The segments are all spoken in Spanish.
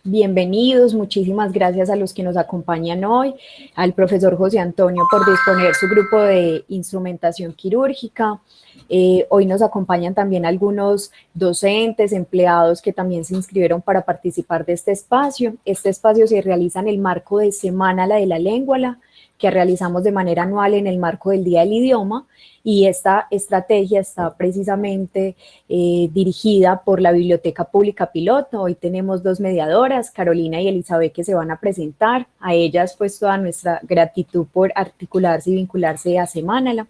Bienvenidos, muchísimas gracias a los que nos acompañan hoy, al profesor José Antonio por disponer su grupo de instrumentación quirúrgica. Hoy nos acompañan también algunos docentes, empleados que también se inscribieron para participar de este espacio. Este espacio se realiza en el marco de Semana de la Lengua, que realizamos de manera anual en el marco del Día del Idioma, y esta estrategia está precisamente dirigida por la Biblioteca Pública Piloto. Hoy tenemos dos mediadoras, Carolina y Elizabeth, que se van a presentar. A ellas pues toda nuestra gratitud por articularse y vincularse a Semánala.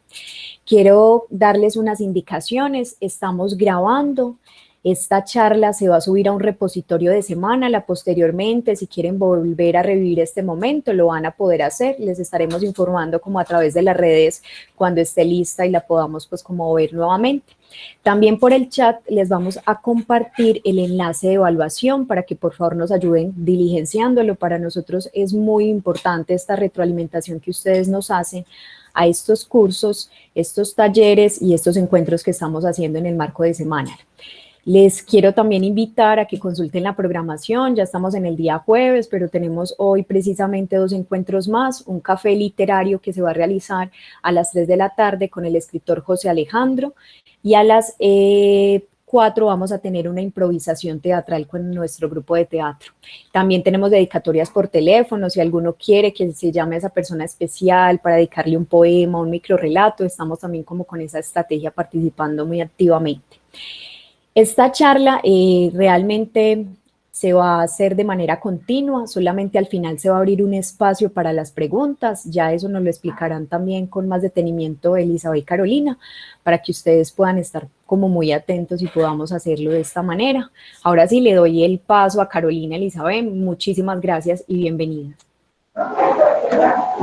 Quiero darles unas indicaciones. Estamos grabando. Esta charla se va a subir a un repositorio de Semánala posteriormente. Si quieren volver a revivir este momento, lo van a poder hacer. Les estaremos informando como a través de las redes cuando esté lista y la podamos pues como ver nuevamente. También por el chat les vamos a compartir el enlace de evaluación para que por favor nos ayuden diligenciándolo. Para nosotros es muy importante esta retroalimentación que ustedes nos hacen a estos cursos, estos talleres y estos encuentros que estamos haciendo en el marco de Semánala. Les quiero también invitar a que consulten la programación. Ya estamos en el día jueves, pero tenemos hoy precisamente dos encuentros más, un café literario que se va a realizar a las 3 de la tarde con el escritor José Alejandro, y a las 4 vamos a tener una improvisación teatral con nuestro grupo de teatro. También tenemos dedicatorias por teléfono. Si alguno quiere que se llame a esa persona especial para dedicarle un poema, un microrrelato, estamos también como con esa estrategia participando muy activamente. Esta charla realmente se va a hacer de manera continua, solamente al final se va a abrir un espacio para las preguntas. Ya eso nos lo explicarán también con más detenimiento Elizabeth y Carolina, para que ustedes puedan estar como muy atentos y podamos hacerlo de esta manera. Ahora sí le doy el paso a Carolina. Elizabeth, muchísimas gracias y bienvenidas.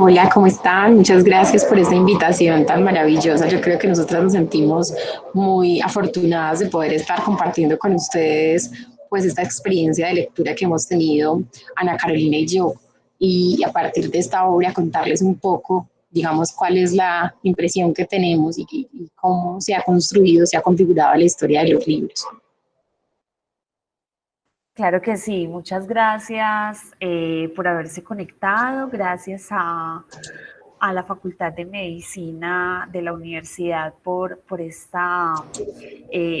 Hola, ¿cómo están? Muchas gracias por esta invitación tan maravillosa. Yo creo que nosotras nos sentimos muy afortunadas de poder estar compartiendo con ustedes pues esta experiencia de lectura que hemos tenido Ana Carolina y yo. Y a partir de esta obra contarles un poco, digamos, cuál es la impresión que tenemos y cómo se ha construido, se ha configurado la historia de los libros. Claro que sí, muchas gracias por haberse conectado, gracias a la Facultad de Medicina de la Universidad por esta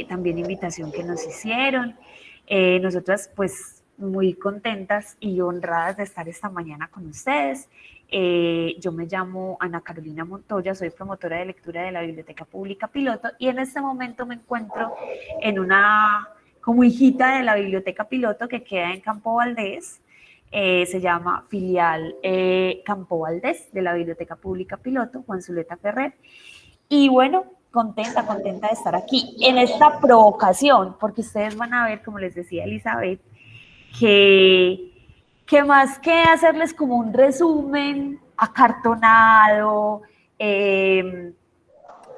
también invitación que nos hicieron. Nosotras pues muy contentas y honradas de estar esta mañana con ustedes. Yo me llamo Ana Carolina Montoya, soy promotora de lectura de la Biblioteca Pública Piloto y en este momento me encuentro en una como hijita de la Biblioteca Piloto que queda en Campo Valdés. Se llama Filial Campo Valdés de la Biblioteca Pública Piloto, Juan Zuleta Ferrer. Y bueno, contenta de estar aquí en esta provocación, porque ustedes van a ver, como les decía Elizabeth, que más que hacerles como un resumen acartonado,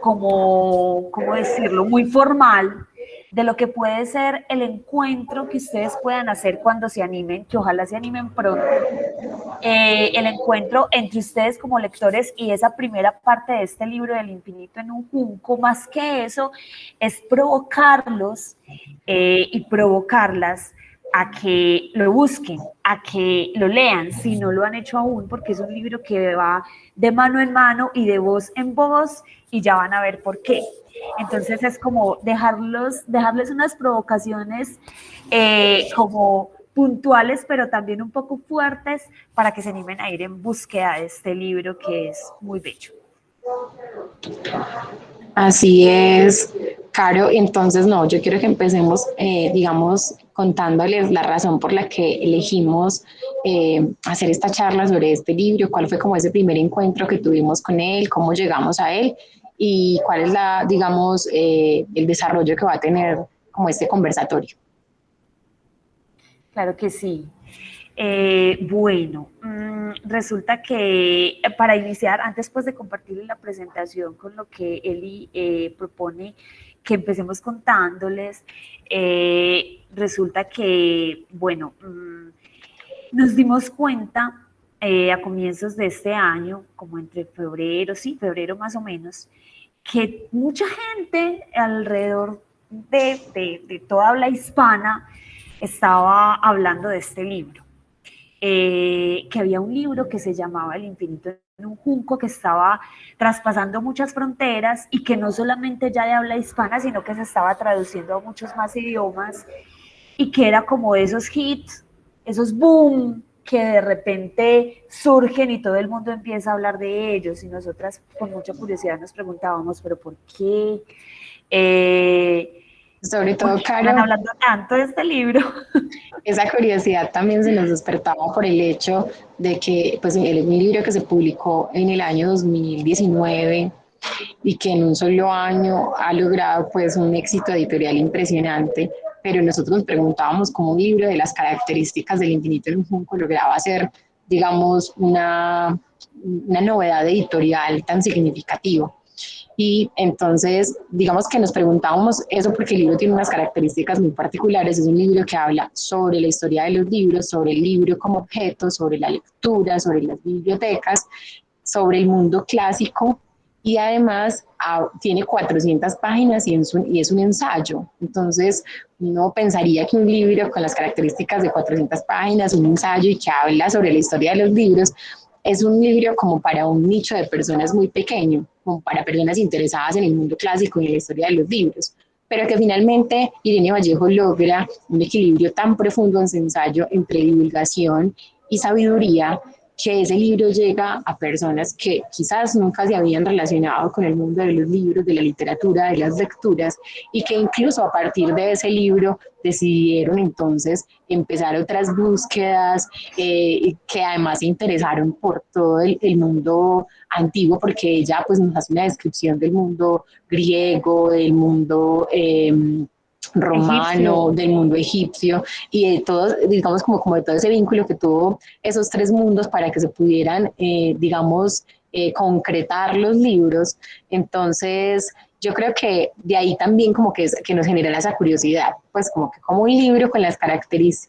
¿cómo decirlo?, muy formal, de lo que puede ser el encuentro que ustedes puedan hacer cuando se animen, que ojalá se animen pronto, el encuentro entre ustedes como lectores y esa primera parte de este libro del infinito en un junco. Más que eso, es provocarlos y provocarlas a que lo busquen, a que lo lean, si no lo han hecho aún, porque es un libro que va de mano en mano y de voz en voz, y ya van a ver por qué. Entonces es como dejarles unas provocaciones como puntuales, pero también un poco fuertes, para que se animen a ir en búsqueda de este libro que es muy bello. Así es, Caro. Entonces, no, yo quiero que empecemos, digamos, contándoles la razón por la que elegimos hacer esta charla sobre este libro, cuál fue como ese primer encuentro que tuvimos con él, cómo llegamos a él y cuál es digamos, el desarrollo que va a tener como este conversatorio. Claro que sí. Bueno, resulta que para iniciar, antes pues de compartir la presentación con lo que Eli propone que empecemos contándoles, resulta que, bueno, nos dimos cuenta a comienzos de este año, como entre febrero más o menos, que mucha gente alrededor de toda habla hispana estaba hablando de este libro, que había un libro que se llamaba El infinito en un junco, que estaba traspasando muchas fronteras y que no solamente ya de habla hispana, sino que se estaba traduciendo a muchos más idiomas, y que era como esos hits, esos boom, que de repente surgen y todo el mundo empieza a hablar de ellos, y nosotras con mucha curiosidad nos preguntábamos, ¿pero por qué? Sobre todo, ¿Por qué están Caro, hablando tanto de este libro? esa curiosidad también se nos despertaba por el hecho de que pues, un libro que se publicó en el año 2019 y que en un solo año ha logrado pues un éxito editorial impresionante, pero nosotros nos preguntábamos cómo un libro de las características del infinito en un junco lograba ser, digamos, una novedad editorial tan significativa. Y entonces, digamos que nos preguntábamos eso porque el libro tiene unas características muy particulares. Es un libro que habla sobre la historia de los libros, sobre el libro como objeto, sobre la lectura, sobre las bibliotecas, sobre el mundo clásico y además tiene 400 páginas y es un ensayo. Entonces, uno pensaría que un libro con las características de 400 páginas, un ensayo y que habla sobre la historia de los libros, es un libro como para un nicho de personas muy pequeño, como para personas interesadas en el mundo clásico y en la historia de los libros, pero que finalmente Irene Vallejo logra un equilibrio tan profundo en su ensayo entre divulgación y sabiduría, que ese libro llega a personas que quizás nunca se habían relacionado con el mundo de los libros, de la literatura, de las lecturas, y que incluso a partir de ese libro decidieron entonces empezar otras búsquedas, que además se interesaron por todo el mundo antiguo, porque ella pues nos hace una descripción del mundo griego, del mundo romano, Egipcio. del mundo egipcio y de todo, digamos, como de todo ese vínculo que tuvo esos tres mundos para que se pudieran, digamos, concretar los libros. Entonces, yo creo que de ahí también como que nos genera esa curiosidad, pues como que como un libro con,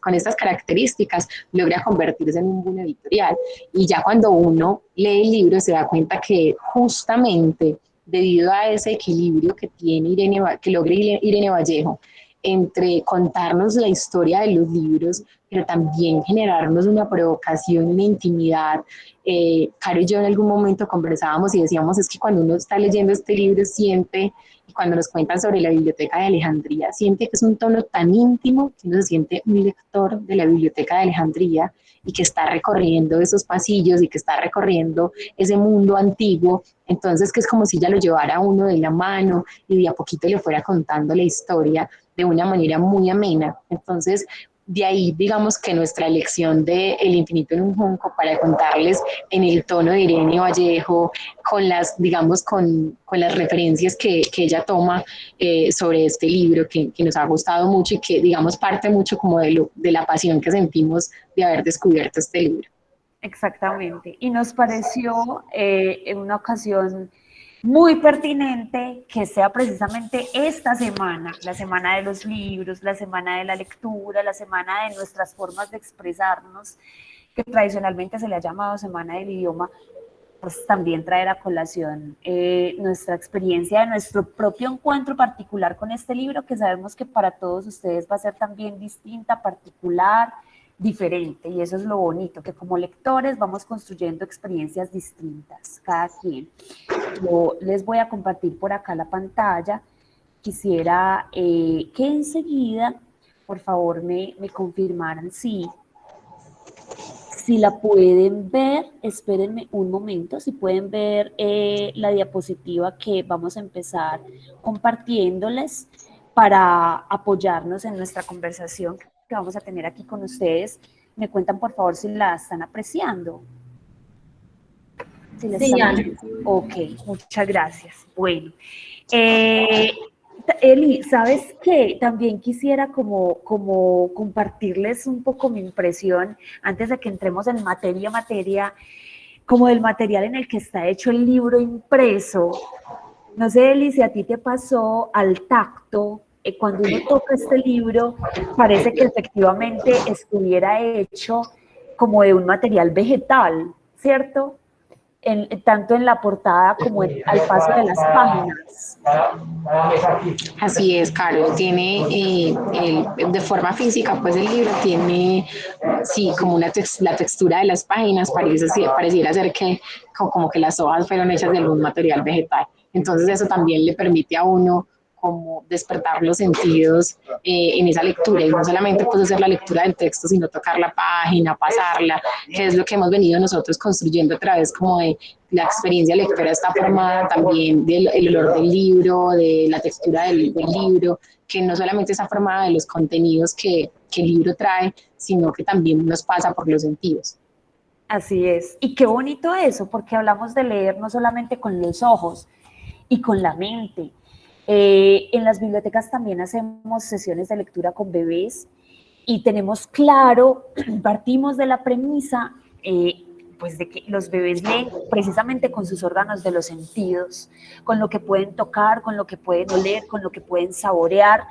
con estas características logra convertirse en un boom editorial. Y ya cuando uno lee el libro se da cuenta que justamente debido a ese equilibrio que tiene que logra Irene Vallejo entre contarnos la historia de los libros, pero también generarnos una provocación, una intimidad. Caro y yo en algún momento conversábamos y decíamos, es que cuando uno está leyendo este libro siente, y cuando nos cuentan sobre la biblioteca de Alejandría, siente que es un tono tan íntimo que uno se siente un lector de la biblioteca de Alejandría y que está recorriendo esos pasillos y que está recorriendo ese mundo antiguo. Entonces, que es como si ella lo llevara a uno de la mano y de a poquito le fuera contando la historia de una manera muy amena. Entonces, de ahí, digamos que nuestra elección de El infinito en un junco para contarles en el tono de Irene Vallejo, con las, digamos, con las referencias que ella toma sobre este libro que nos ha gustado mucho y que, digamos, parte mucho como de la pasión que sentimos de haber descubierto este libro. Exactamente. Y nos pareció en una ocasión muy pertinente que sea precisamente esta semana, la semana de los libros, la semana de la lectura, la semana de nuestras formas de expresarnos, que tradicionalmente se le ha llamado Semana del Idioma, pues también traer a colación nuestra experiencia de nuestro propio encuentro particular con este libro, que sabemos que para todos ustedes va a ser también distinta, particular, diferente, y eso es lo bonito, que como lectores vamos construyendo experiencias distintas, cada quien. Yo les voy a compartir por acá la pantalla. Quisiera que enseguida, por favor, me confirmaran si la pueden ver. Espérenme un momento, si pueden ver la diapositiva que vamos a empezar compartiéndoles para apoyarnos en nuestra conversación que vamos a tener aquí con ustedes. Me cuentan, por favor, si la están apreciando. Sí, Ana. Ok, muchas gracias. Bueno, Eli, ¿sabes qué? También quisiera como compartirles un poco mi impresión antes de que entremos en materia, como del material en el que está hecho el libro impreso. No sé, Eli, si a ti te pasó al tacto, cuando uno toca este libro, parece que efectivamente estuviera hecho como de un material vegetal, ¿cierto? tanto en la portada como al paso de las páginas. Así es, Caro, tiene de forma física, pues el libro tiene, sí, como la textura de las páginas, pareciera ser que como que las hojas fueron hechas de algún material vegetal. Entonces eso también le permite a uno como despertar los sentidos en esa lectura, y no solamente pues hacer la lectura del texto, sino tocar la página, pasarla, que es lo que hemos venido nosotros construyendo a través como de la experiencia lectora. Está formada también del olor del libro, de la textura del libro, que no solamente está formada de los contenidos que el libro trae, sino que también nos pasa por los sentidos. Así es, y qué bonito eso, porque hablamos de leer no solamente con los ojos y con la mente. En las bibliotecas también hacemos sesiones de lectura con bebés y tenemos claro, partimos de la premisa pues de que los bebés leen precisamente con sus órganos de los sentidos, con lo que pueden tocar, con lo que pueden oler, con lo que pueden saborear.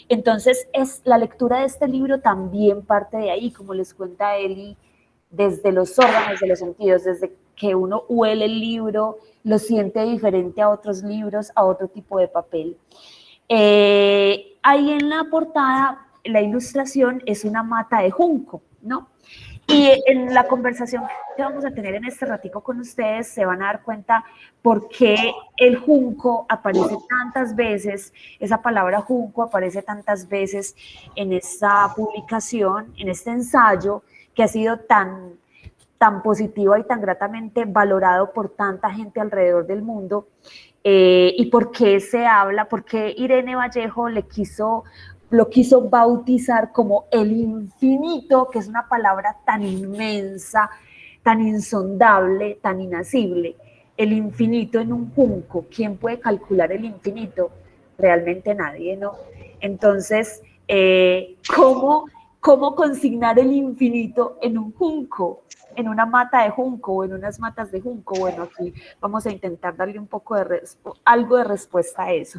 Entonces, la lectura de este libro también parte de ahí, como les cuenta Eli, desde los órganos de los sentidos, desde que uno huele el libro, lo siente diferente a otros libros, a otro tipo de papel. Ahí en la portada, la ilustración es una mata de junco, ¿no? Y en la conversación que vamos a tener en este ratico con ustedes se van a dar cuenta por qué el junco aparece tantas veces, esa palabra junco aparece tantas veces en esta publicación, en este ensayo que ha sido tan positivo y tan gratamente valorado por tanta gente alrededor del mundo, y por qué se habla, por qué Irene Vallejo lo quiso bautizar como el infinito, que es una palabra tan inmensa, tan insondable, tan inacible. El infinito en un junco, ¿quién puede calcular el infinito? Realmente nadie, ¿no? Entonces, ¿cómo consignar el infinito en un junco? En una mata de junco o en unas matas de junco. Bueno, aquí vamos a intentar darle un poco de algo de respuesta a eso.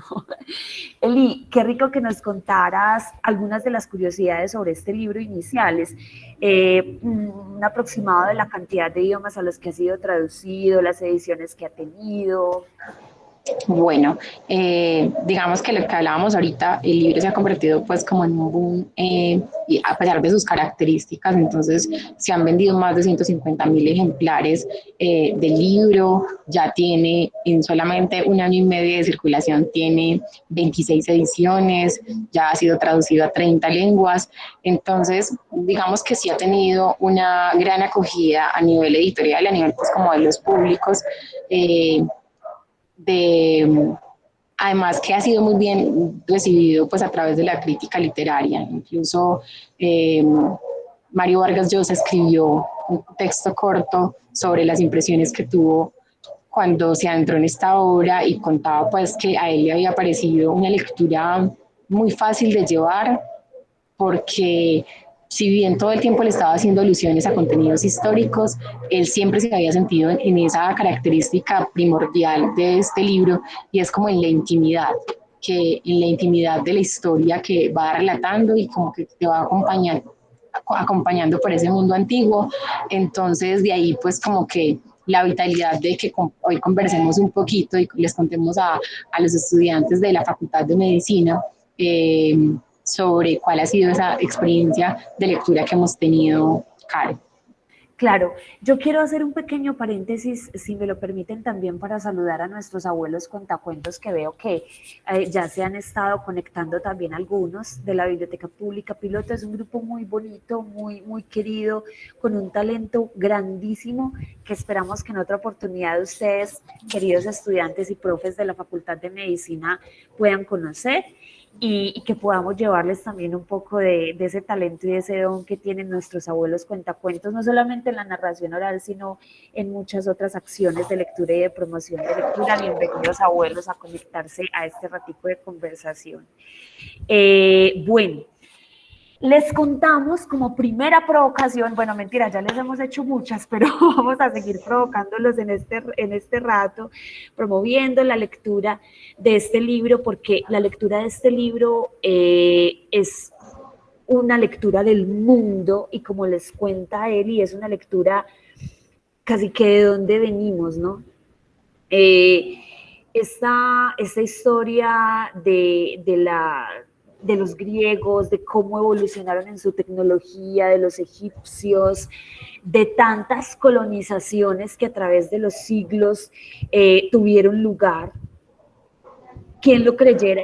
Eli, qué rico que nos contaras algunas de las curiosidades sobre este libro iniciales, un aproximado de la cantidad de idiomas a los que ha sido traducido, las ediciones que ha tenido. Bueno, digamos que lo que hablábamos ahorita, el libro se ha convertido pues como en un boom, y a pesar de sus características. Entonces se han vendido más de 150.000 ejemplares del libro, ya tiene en solamente un año y medio de circulación, tiene 26 ediciones, ya ha sido traducido a 30 lenguas, entonces digamos que sí ha tenido una gran acogida a nivel editorial, a nivel pues como de los públicos, además que ha sido muy bien recibido pues a través de la crítica literaria. Incluso Mario Vargas Llosa escribió un texto corto sobre las impresiones que tuvo cuando se adentró en esta obra, y contaba pues que a él le había parecido una lectura muy fácil de llevar, porque si bien todo el tiempo le estaba haciendo alusiones a contenidos históricos, él siempre se había sentido en esa característica primordial de este libro, y es como en la intimidad, que en la intimidad de la historia que va relatando y como que te va acompañando por ese mundo antiguo. Entonces de ahí pues como que la vitalidad de que hoy conversemos un poquito y les contemos a los estudiantes de la Facultad de Medicina sobre cuál ha sido esa experiencia de lectura que hemos tenido, Karen. Claro, yo quiero hacer un pequeño paréntesis, si me lo permiten, también para saludar a nuestros abuelos cuentacuentos, que veo que ya se han estado conectando también algunos de la Biblioteca Pública Piloto. Es un grupo muy bonito, muy querido, con un talento grandísimo, que esperamos que en otra oportunidad ustedes, queridos estudiantes y profes de la Facultad de Medicina, puedan conocer. Y que podamos llevarles también un poco de ese talento y de ese don que tienen nuestros abuelos cuentacuentos, no solamente en la narración oral, sino en muchas otras acciones de lectura y de promoción de lectura. Bienvenidos, abuelos, a conectarse a este ratico de conversación. Bueno, les contamos como primera provocación, bueno, mentira, ya les hemos hecho muchas, pero vamos a seguir provocándolos en este rato, promoviendo la lectura de este libro, porque la lectura de este libro es una lectura del mundo, y como les cuenta Eli, es una lectura casi que de dónde venimos, ¿no? Esta historia de los griegos, de cómo evolucionaron en su tecnología, de los egipcios, de tantas colonizaciones que a través de los siglos tuvieron lugar. Quien lo creyera,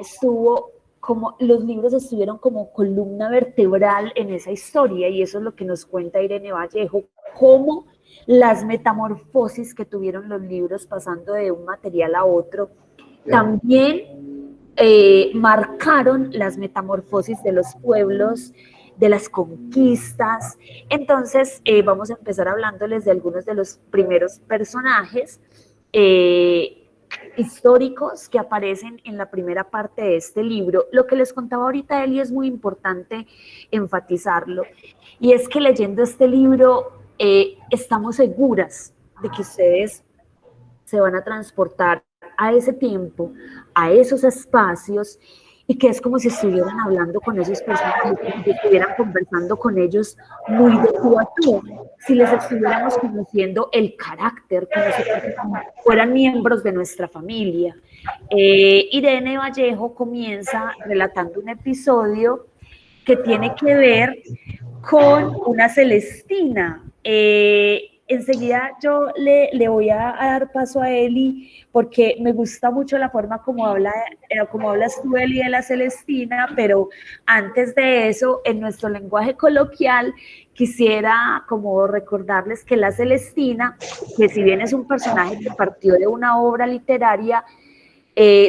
los libros estuvieron como columna vertebral en esa historia, y eso es lo que nos cuenta Irene Vallejo, cómo las metamorfosis que tuvieron los libros pasando de un material a otro también marcaron las metamorfosis de los pueblos, de las conquistas. Entonces vamos a empezar hablándoles de algunos de los primeros personajes históricos que aparecen en la primera parte de este libro. Lo que les contaba ahorita Eli es muy importante enfatizarlo, y es que leyendo este libro estamos seguras de que ustedes se van a transportar a ese tiempo, a esos espacios, y que es como si estuvieran hablando con esos personajes, como si estuvieran conversando con ellos muy de tú a tú, si les estuviéramos conociendo el carácter, como si fueran miembros de nuestra familia. Irene Vallejo comienza relatando un episodio que tiene que ver con una Celestina. Enseguida yo le voy a dar paso a Eli, porque me gusta mucho la forma como hablas tú, Eli, de la Celestina, pero antes de eso, en nuestro lenguaje coloquial, quisiera como recordarles que la Celestina, que si bien es un personaje que partió de una obra literaria,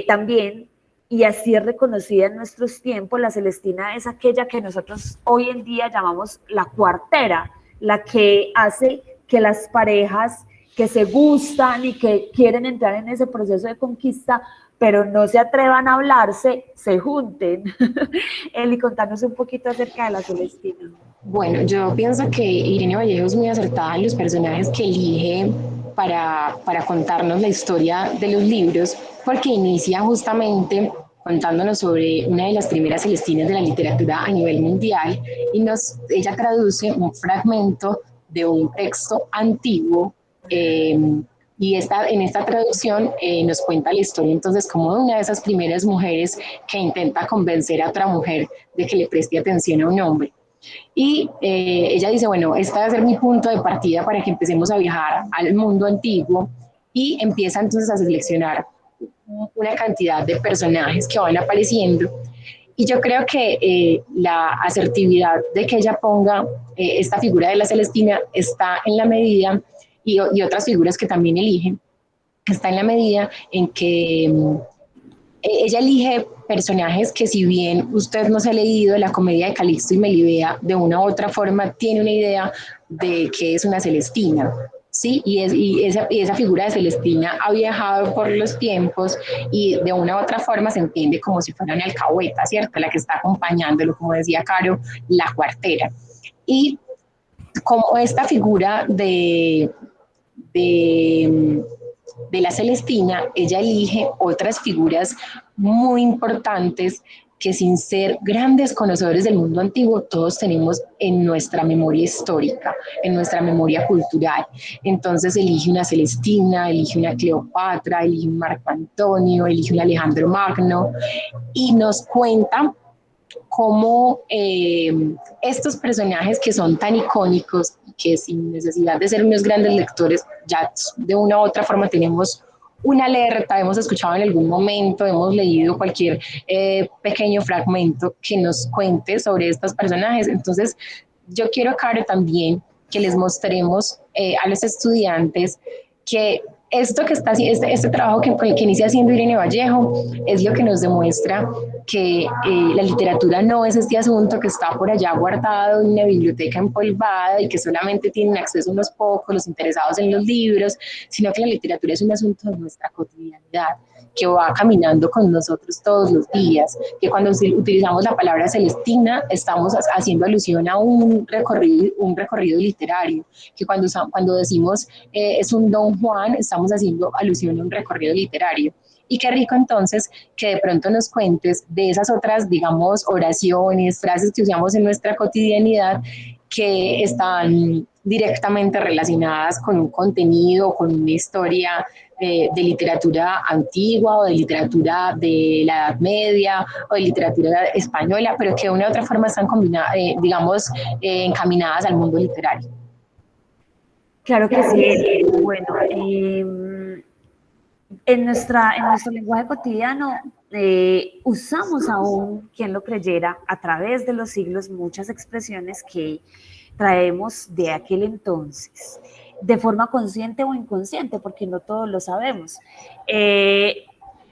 también, y así es reconocida en nuestros tiempos, la Celestina es aquella que nosotros hoy en día llamamos la cuartera, la que hace que las parejas que se gustan y que quieren entrar en ese proceso de conquista, pero no se atrevan a hablarse, se junten. Eli, contanos un poquito acerca de la Celestina. Bueno, yo pienso que Irene Vallejo es muy acertada en los personajes que elige para contarnos la historia de los libros, porque inicia justamente contándonos sobre una de las primeras Celestinas de la literatura a nivel mundial, y ella traduce un fragmento de un texto antiguo, y en esta traducción nos cuenta la historia entonces como de una de esas primeras mujeres que intenta convencer a otra mujer de que le preste atención a un hombre. Y ella dice, bueno, este va a ser mi punto de partida para que empecemos a viajar al mundo antiguo, y empieza entonces a seleccionar una cantidad de personajes que van apareciendo. Y yo creo que la asertividad de que ella ponga esta figura de la Celestina está en la medida, y otras figuras que también eligen, está en la medida en que ella elige personajes que, si bien usted no se ha leído la comedia de Calixto y Melibea, de una u otra forma tiene una idea de qué es una Celestina. Sí, y esa figura de Celestina ha viajado por los tiempos, y de una u otra forma se entiende como si fuera una alcahueta, ¿cierto? La que está acompañándolo, como decía Caro, la cuartera. Y como esta figura de la Celestina, ella elige otras figuras muy importantes que, sin ser grandes conocedores del mundo antiguo, todos tenemos en nuestra memoria histórica, en nuestra memoria cultural. Entonces elige una Celestina, elige una Cleopatra, elige un Marco Antonio, elige un Alejandro Magno, y nos cuenta cómo estos personajes que son tan icónicos, que sin necesidad de ser unos grandes lectores, ya de una u otra forma tenemos una alerta, hemos escuchado en algún momento, hemos leído cualquier pequeño fragmento que nos cuente sobre estos personajes. Entonces, yo quiero, Caro, también que les mostremos a los estudiantes que esto que está este trabajo con el que inicia haciendo Irene Vallejo es lo que nos demuestra que la literatura no es este asunto que está por allá guardado en una biblioteca empolvada y que solamente tienen acceso unos pocos, los interesados en los libros, sino que la literatura es un asunto de nuestra cotidianidad, que va caminando con nosotros todos los días, que cuando utilizamos la palabra Celestina estamos haciendo alusión a un recorrido literario, que cuando decimos es un Don Juan, estamos haciendo alusión a un recorrido literario. Y qué rico entonces que de pronto nos cuentes de esas otras, digamos, oraciones, frases que usamos en nuestra cotidianidad, que están directamente relacionadas con un contenido, con una historia de literatura antigua o de literatura de la Edad Media o de literatura española, pero que de una u otra forma están digamos, encaminadas al mundo literario. Claro que sí, Eli. Bueno, en nuestro lenguaje cotidiano usamos aún, quien lo creyera, a través de los siglos muchas expresiones que traemos de aquel entonces, de forma consciente o inconsciente, porque no todos lo sabemos.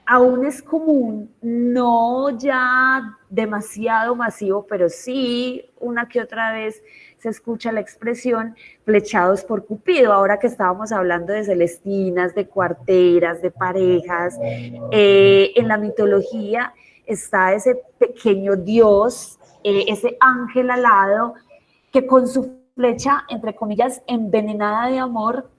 Aún es común, no ya demasiado masivo, pero sí una que otra vez se escucha la expresión flechados por Cupido, ahora que estábamos hablando de celestinas, de cuarteras, de parejas. En la mitología está ese pequeño dios, ese ángel alado, que con su flecha, entre comillas, envenenada de amor,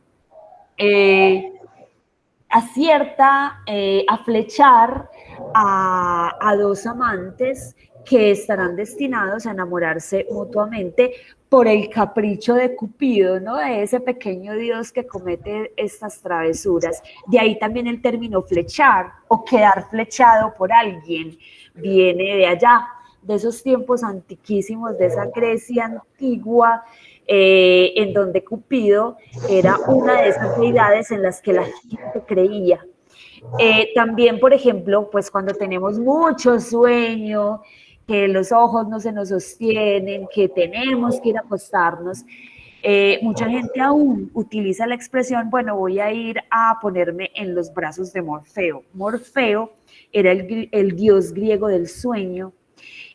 acierta a flechar a dos amantes que estarán destinados a enamorarse mutuamente por el capricho de Cupido, ¿no? De ese pequeño dios que comete estas travesuras. De ahí también el término flechar o quedar flechado por alguien, viene de allá, de esos tiempos antiquísimos, de esa Grecia antigua, en donde Cupido era una de esas deidades en las que la gente creía. También, por ejemplo, pues cuando tenemos mucho sueño, que los ojos no se nos sostienen, que tenemos que ir a acostarnos, mucha gente aún utiliza la expresión, bueno, voy a ir a ponerme en los brazos de Morfeo. Morfeo era el dios griego del sueño.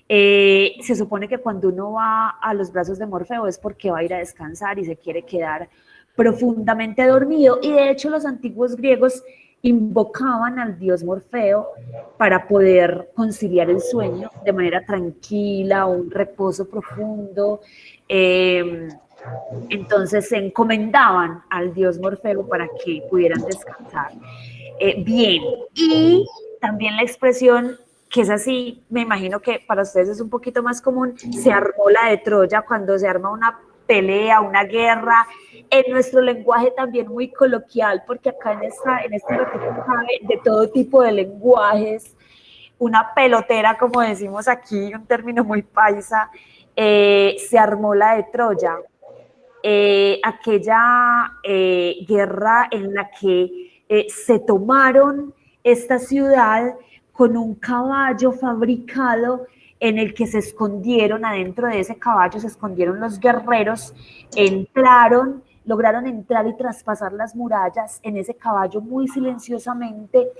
Se supone que cuando uno va a los brazos de Morfeo es porque va a ir a descansar y se quiere quedar profundamente dormido, y de hecho los antiguos griegos invocaban al dios Morfeo para poder conciliar el sueño de manera tranquila, un reposo profundo. Entonces se encomendaban al dios Morfeo para que pudieran descansar. Bien, y también la expresión, que es así, me imagino que para ustedes es un poquito más común, se armó la de Troya, cuando se arma una pelea, una guerra, en nuestro lenguaje también muy coloquial, porque acá en esta región cabe de todo tipo de lenguajes, una pelotera, como decimos aquí, un término muy paisa, se armó la de Troya, aquella guerra en la que se tomaron esta ciudad con un caballo fabricado en el que se escondieron, adentro de ese caballo se escondieron los guerreros, entraron, lograron entrar y traspasar las murallas en ese caballo muy silenciosamente,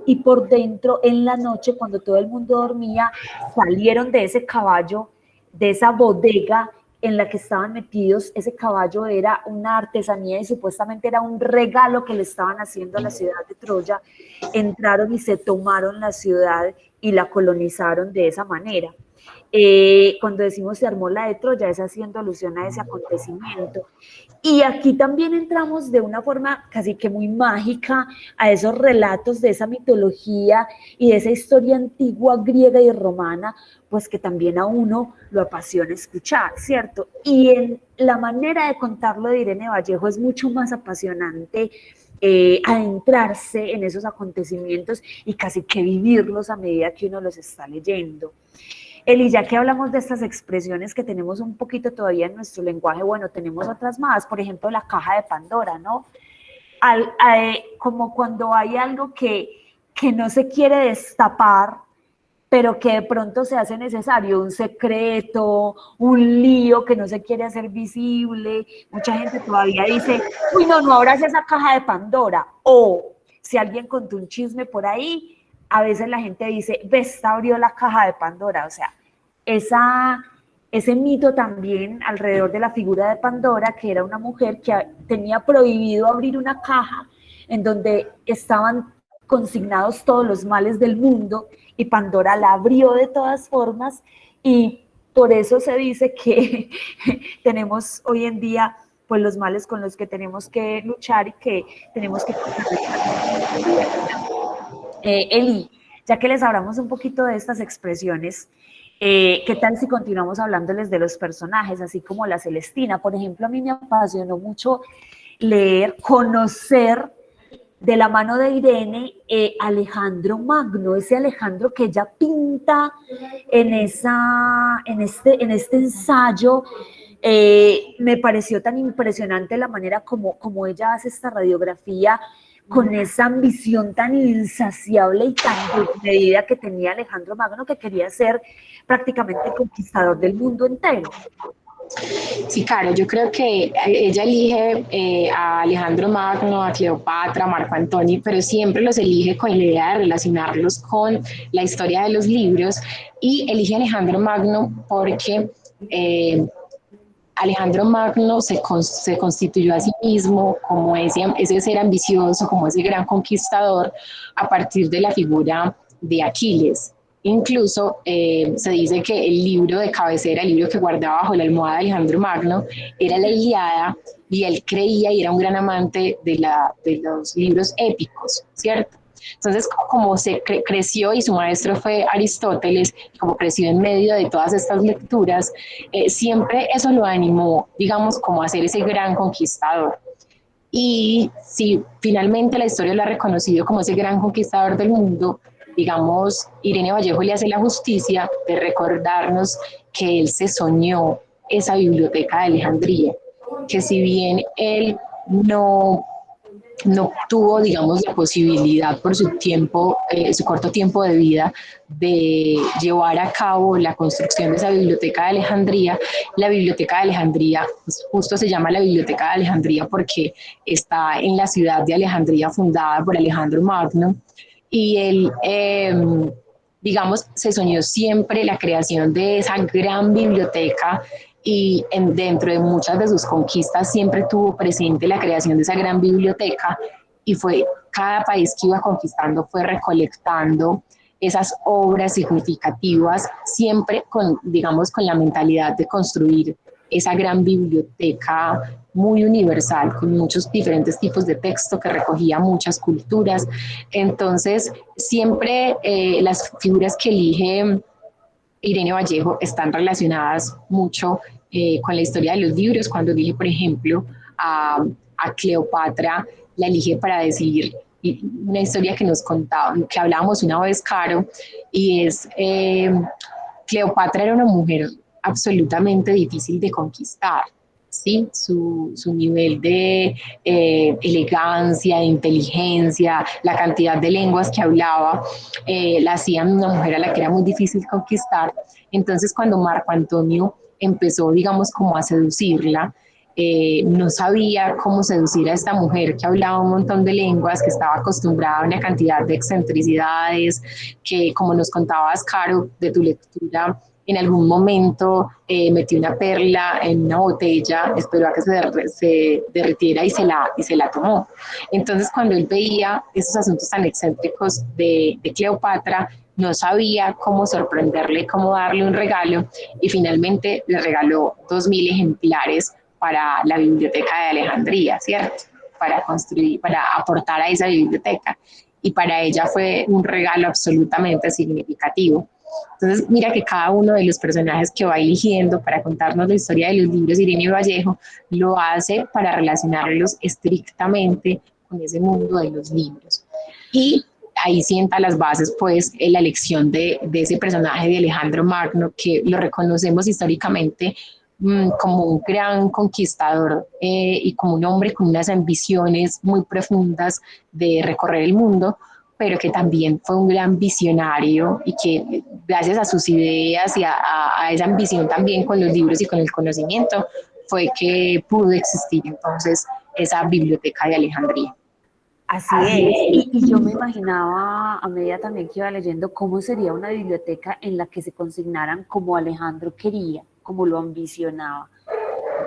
y por dentro, en la noche, cuando todo el mundo dormía, salieron de ese caballo, de esa bodega en la que estaban metidos. Ese caballo era una artesanía y supuestamente era un regalo que le estaban haciendo a la ciudad de Troya. Entraron y se tomaron la ciudad y la colonizaron de esa manera. Cuando decimos se armó la de Troya, es haciendo alusión a ese acontecimiento. Y aquí también entramos de una forma casi que muy mágica a esos relatos de esa mitología y de esa historia antigua griega y romana, pues que también a uno lo apasiona escuchar, ¿cierto? Y en la manera de contarlo de Irene Vallejo es mucho más apasionante adentrarse en esos acontecimientos y casi que vivirlos a medida que uno los está leyendo. Eli, ya que hablamos de estas expresiones que tenemos un poquito todavía en nuestro lenguaje, bueno, tenemos otras más, por ejemplo, la caja de Pandora, ¿no? Como cuando hay algo que no se quiere destapar, pero que de pronto se hace necesario, un secreto, un lío que no se quiere hacer visible. Mucha gente todavía dice, uy, no abras esa caja de Pandora. O si alguien contó un chisme por ahí, a veces la gente dice, esta abrió la caja de Pandora. O sea, ese mito también alrededor de la figura de Pandora, que era una mujer que tenía prohibido abrir una caja en donde estaban consignados todos los males del mundo, y Pandora la abrió de todas formas, y por eso se dice que tenemos hoy en día pues los males con los que tenemos que luchar y que tenemos que Eli, ya que les hablamos un poquito de estas expresiones, ¿Qué tal si continuamos hablándoles de los personajes, así como la Celestina? Por ejemplo, a mí me apasionó mucho leer, conocer de la mano de Irene, Alejandro Magno, ese Alejandro que ella pinta en este ensayo. Me pareció tan impresionante la manera como ella hace esta radiografía con esa ambición tan insaciable y tan desmedida que tenía Alejandro Magno, que quería ser prácticamente el conquistador del mundo entero. Sí, claro, yo creo que ella elige a Alejandro Magno, a Cleopatra, a Marco Antonio, pero siempre los elige con la idea de relacionarlos con la historia de los libros, y elige a Alejandro Magno porque Alejandro Magno se constituyó a sí mismo como ese ser ambicioso, como ese gran conquistador, a partir de la figura de Aquiles. Incluso se dice que el libro de cabecera, el libro que guardaba bajo la almohada de Alejandro Magno, era la Ilíada, y él creía y era un gran amante de los libros épicos, ¿cierto? Entonces, como creció y su maestro fue Aristóteles, como creció en medio de todas estas lecturas, siempre eso lo animó, digamos, como a ser ese gran conquistador. Y si finalmente la historia lo ha reconocido como ese gran conquistador del mundo, digamos, Irene Vallejo le hace la justicia de recordarnos que él se soñó esa biblioteca de Alejandría, que si bien él no tuvo, digamos, la posibilidad por su tiempo, su corto tiempo de vida, de llevar a cabo la construcción de esa biblioteca de Alejandría. La biblioteca de Alejandría, pues, justo se llama la biblioteca de Alejandría porque está en la ciudad de Alejandría, fundada por Alejandro Magno, y él, digamos, se soñó siempre la creación de esa gran biblioteca, y dentro de muchas de sus conquistas siempre tuvo presente la creación de esa gran biblioteca, y fue cada país que iba conquistando fue recolectando esas obras significativas, siempre con, digamos, con la mentalidad de construir esa gran biblioteca muy universal, con muchos diferentes tipos de texto que recogía muchas culturas. Entonces, siempre las figuras que elige Irene Vallejo están relacionadas mucho con la historia de los libros. Cuando elige, por ejemplo, a Cleopatra, la elige para decir una historia que nos contaba, que hablábamos una vez, Caro, y es Cleopatra era una mujer absolutamente difícil de conquistar. ¿Sí? Su nivel de elegancia, de inteligencia, la cantidad de lenguas que hablaba, la hacían una mujer a la que era muy difícil conquistar. Entonces, cuando Marco Antonio empezó, digamos, como a seducirla, no sabía cómo seducir a esta mujer que hablaba un montón de lenguas, que estaba acostumbrada a una cantidad de excentricidades, que, como nos contabas, Caro, de tu lectura, en algún momento metió una perla en una botella, esperó a que se derritiera y se la tomó. Entonces, cuando él veía esos asuntos tan excéntricos de Cleopatra, no sabía cómo sorprenderle, cómo darle un regalo, y finalmente le regaló 2000 ejemplares para la biblioteca de Alejandría, ¿cierto? Para construir, para aportar a esa biblioteca. Y para ella fue un regalo absolutamente significativo. Entonces, mira que cada uno de los personajes que va eligiendo para contarnos la historia de los libros, Irene Vallejo, lo hace para relacionarlos estrictamente con ese mundo de los libros. Y ahí sienta las bases, pues, en la elección de ese personaje de Alejandro Magno, que lo reconocemos históricamente como un gran conquistador y como un hombre con unas ambiciones muy profundas de recorrer el mundo, pero que también fue un gran visionario, y que gracias a sus ideas y a esa ambición también con los libros y con el conocimiento fue que pudo existir entonces esa biblioteca de Alejandría. Así es, y yo me imaginaba a medida también que iba leyendo cómo sería una biblioteca en la que se consignaran, como Alejandro quería, como lo ambicionaba,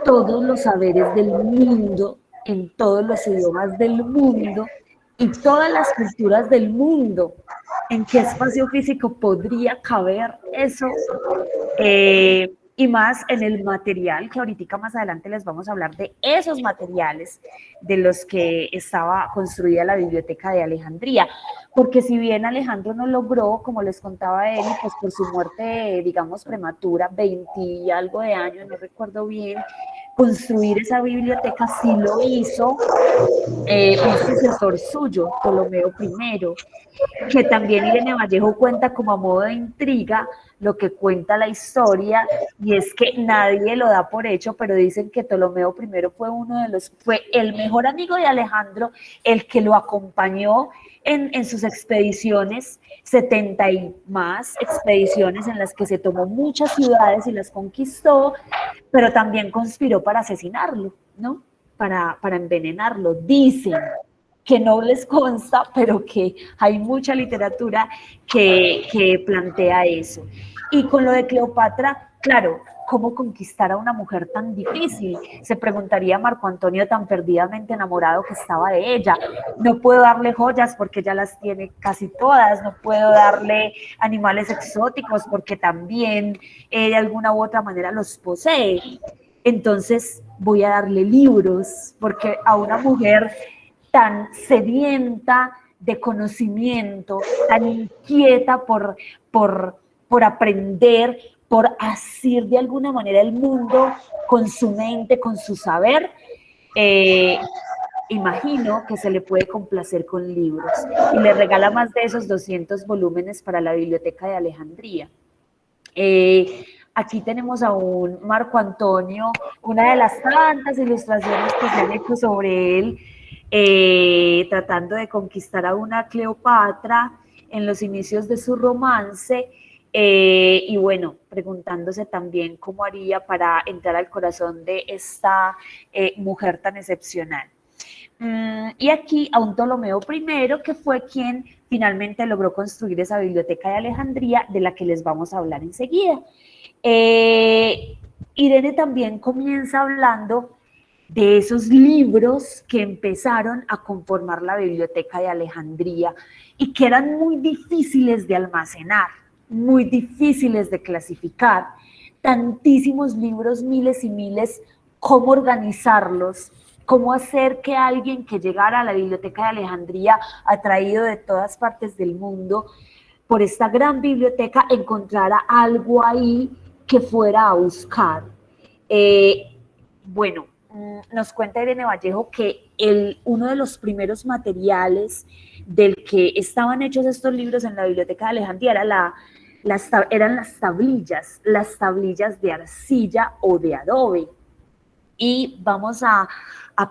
todos los saberes del mundo, en todos los idiomas del mundo y todas las culturas del mundo. ¿En qué espacio físico podría caber eso? y más en el material, que ahorita más adelante les vamos a hablar de esos materiales de los que estaba construida la Biblioteca de Alejandría. Porque si bien Alejandro no logró, como les contaba él, pues por su muerte, digamos, prematura, 20 y algo de años, no recuerdo bien, construir esa biblioteca, sí lo hizo un sucesor suyo, Ptolomeo I, que también Irene Vallejo cuenta como a modo de intriga lo que cuenta la historia, y es que nadie lo da por hecho, pero dicen que Ptolomeo I fue el mejor amigo de Alejandro, el que lo acompañó en sus expediciones, 70 y más expediciones en las que se tomó muchas ciudades y las conquistó, pero también conspiró para asesinarlo, ¿no? Para envenenarlo, dicen, que no les consta, pero que hay mucha literatura que plantea eso. Y con lo de Cleopatra, claro, ¿cómo conquistar a una mujer tan difícil? Se preguntaría Marco Antonio, tan perdidamente enamorado que estaba de ella. No puedo darle joyas porque ya las tiene casi todas, no puedo darle animales exóticos porque también de alguna u otra manera los posee. Entonces voy a darle libros, porque a una mujer tan sedienta de conocimiento, tan inquieta por aprender, por asir de alguna manera el mundo con su mente, con su saber, imagino que se le puede complacer con libros, y le regala más de esos 200 volúmenes para la Biblioteca de Alejandría. Aquí tenemos a un Marco Antonio, una de las tantas ilustraciones que se han hecho sobre él, tratando de conquistar a una Cleopatra en los inicios de su romance, y bueno, preguntándose también cómo haría para entrar al corazón de esta mujer tan excepcional. Y aquí a un Ptolomeo I, que fue quien finalmente logró construir esa biblioteca de Alejandría, de la que les vamos a hablar enseguida. Irene también comienza hablando de esos libros que empezaron a conformar la biblioteca de Alejandría y que eran muy difíciles de almacenar, muy difíciles de clasificar, tantísimos libros, miles y miles, cómo organizarlos, cómo hacer que alguien que llegara a la biblioteca de Alejandría, atraído de todas partes del mundo por esta gran biblioteca, encontrara algo ahí que fuera a buscar. Bueno, nos cuenta Irene Vallejo que uno de los primeros materiales del que estaban hechos estos libros en la Biblioteca de Alejandría eran las tablillas de arcilla o de adobe. Y vamos a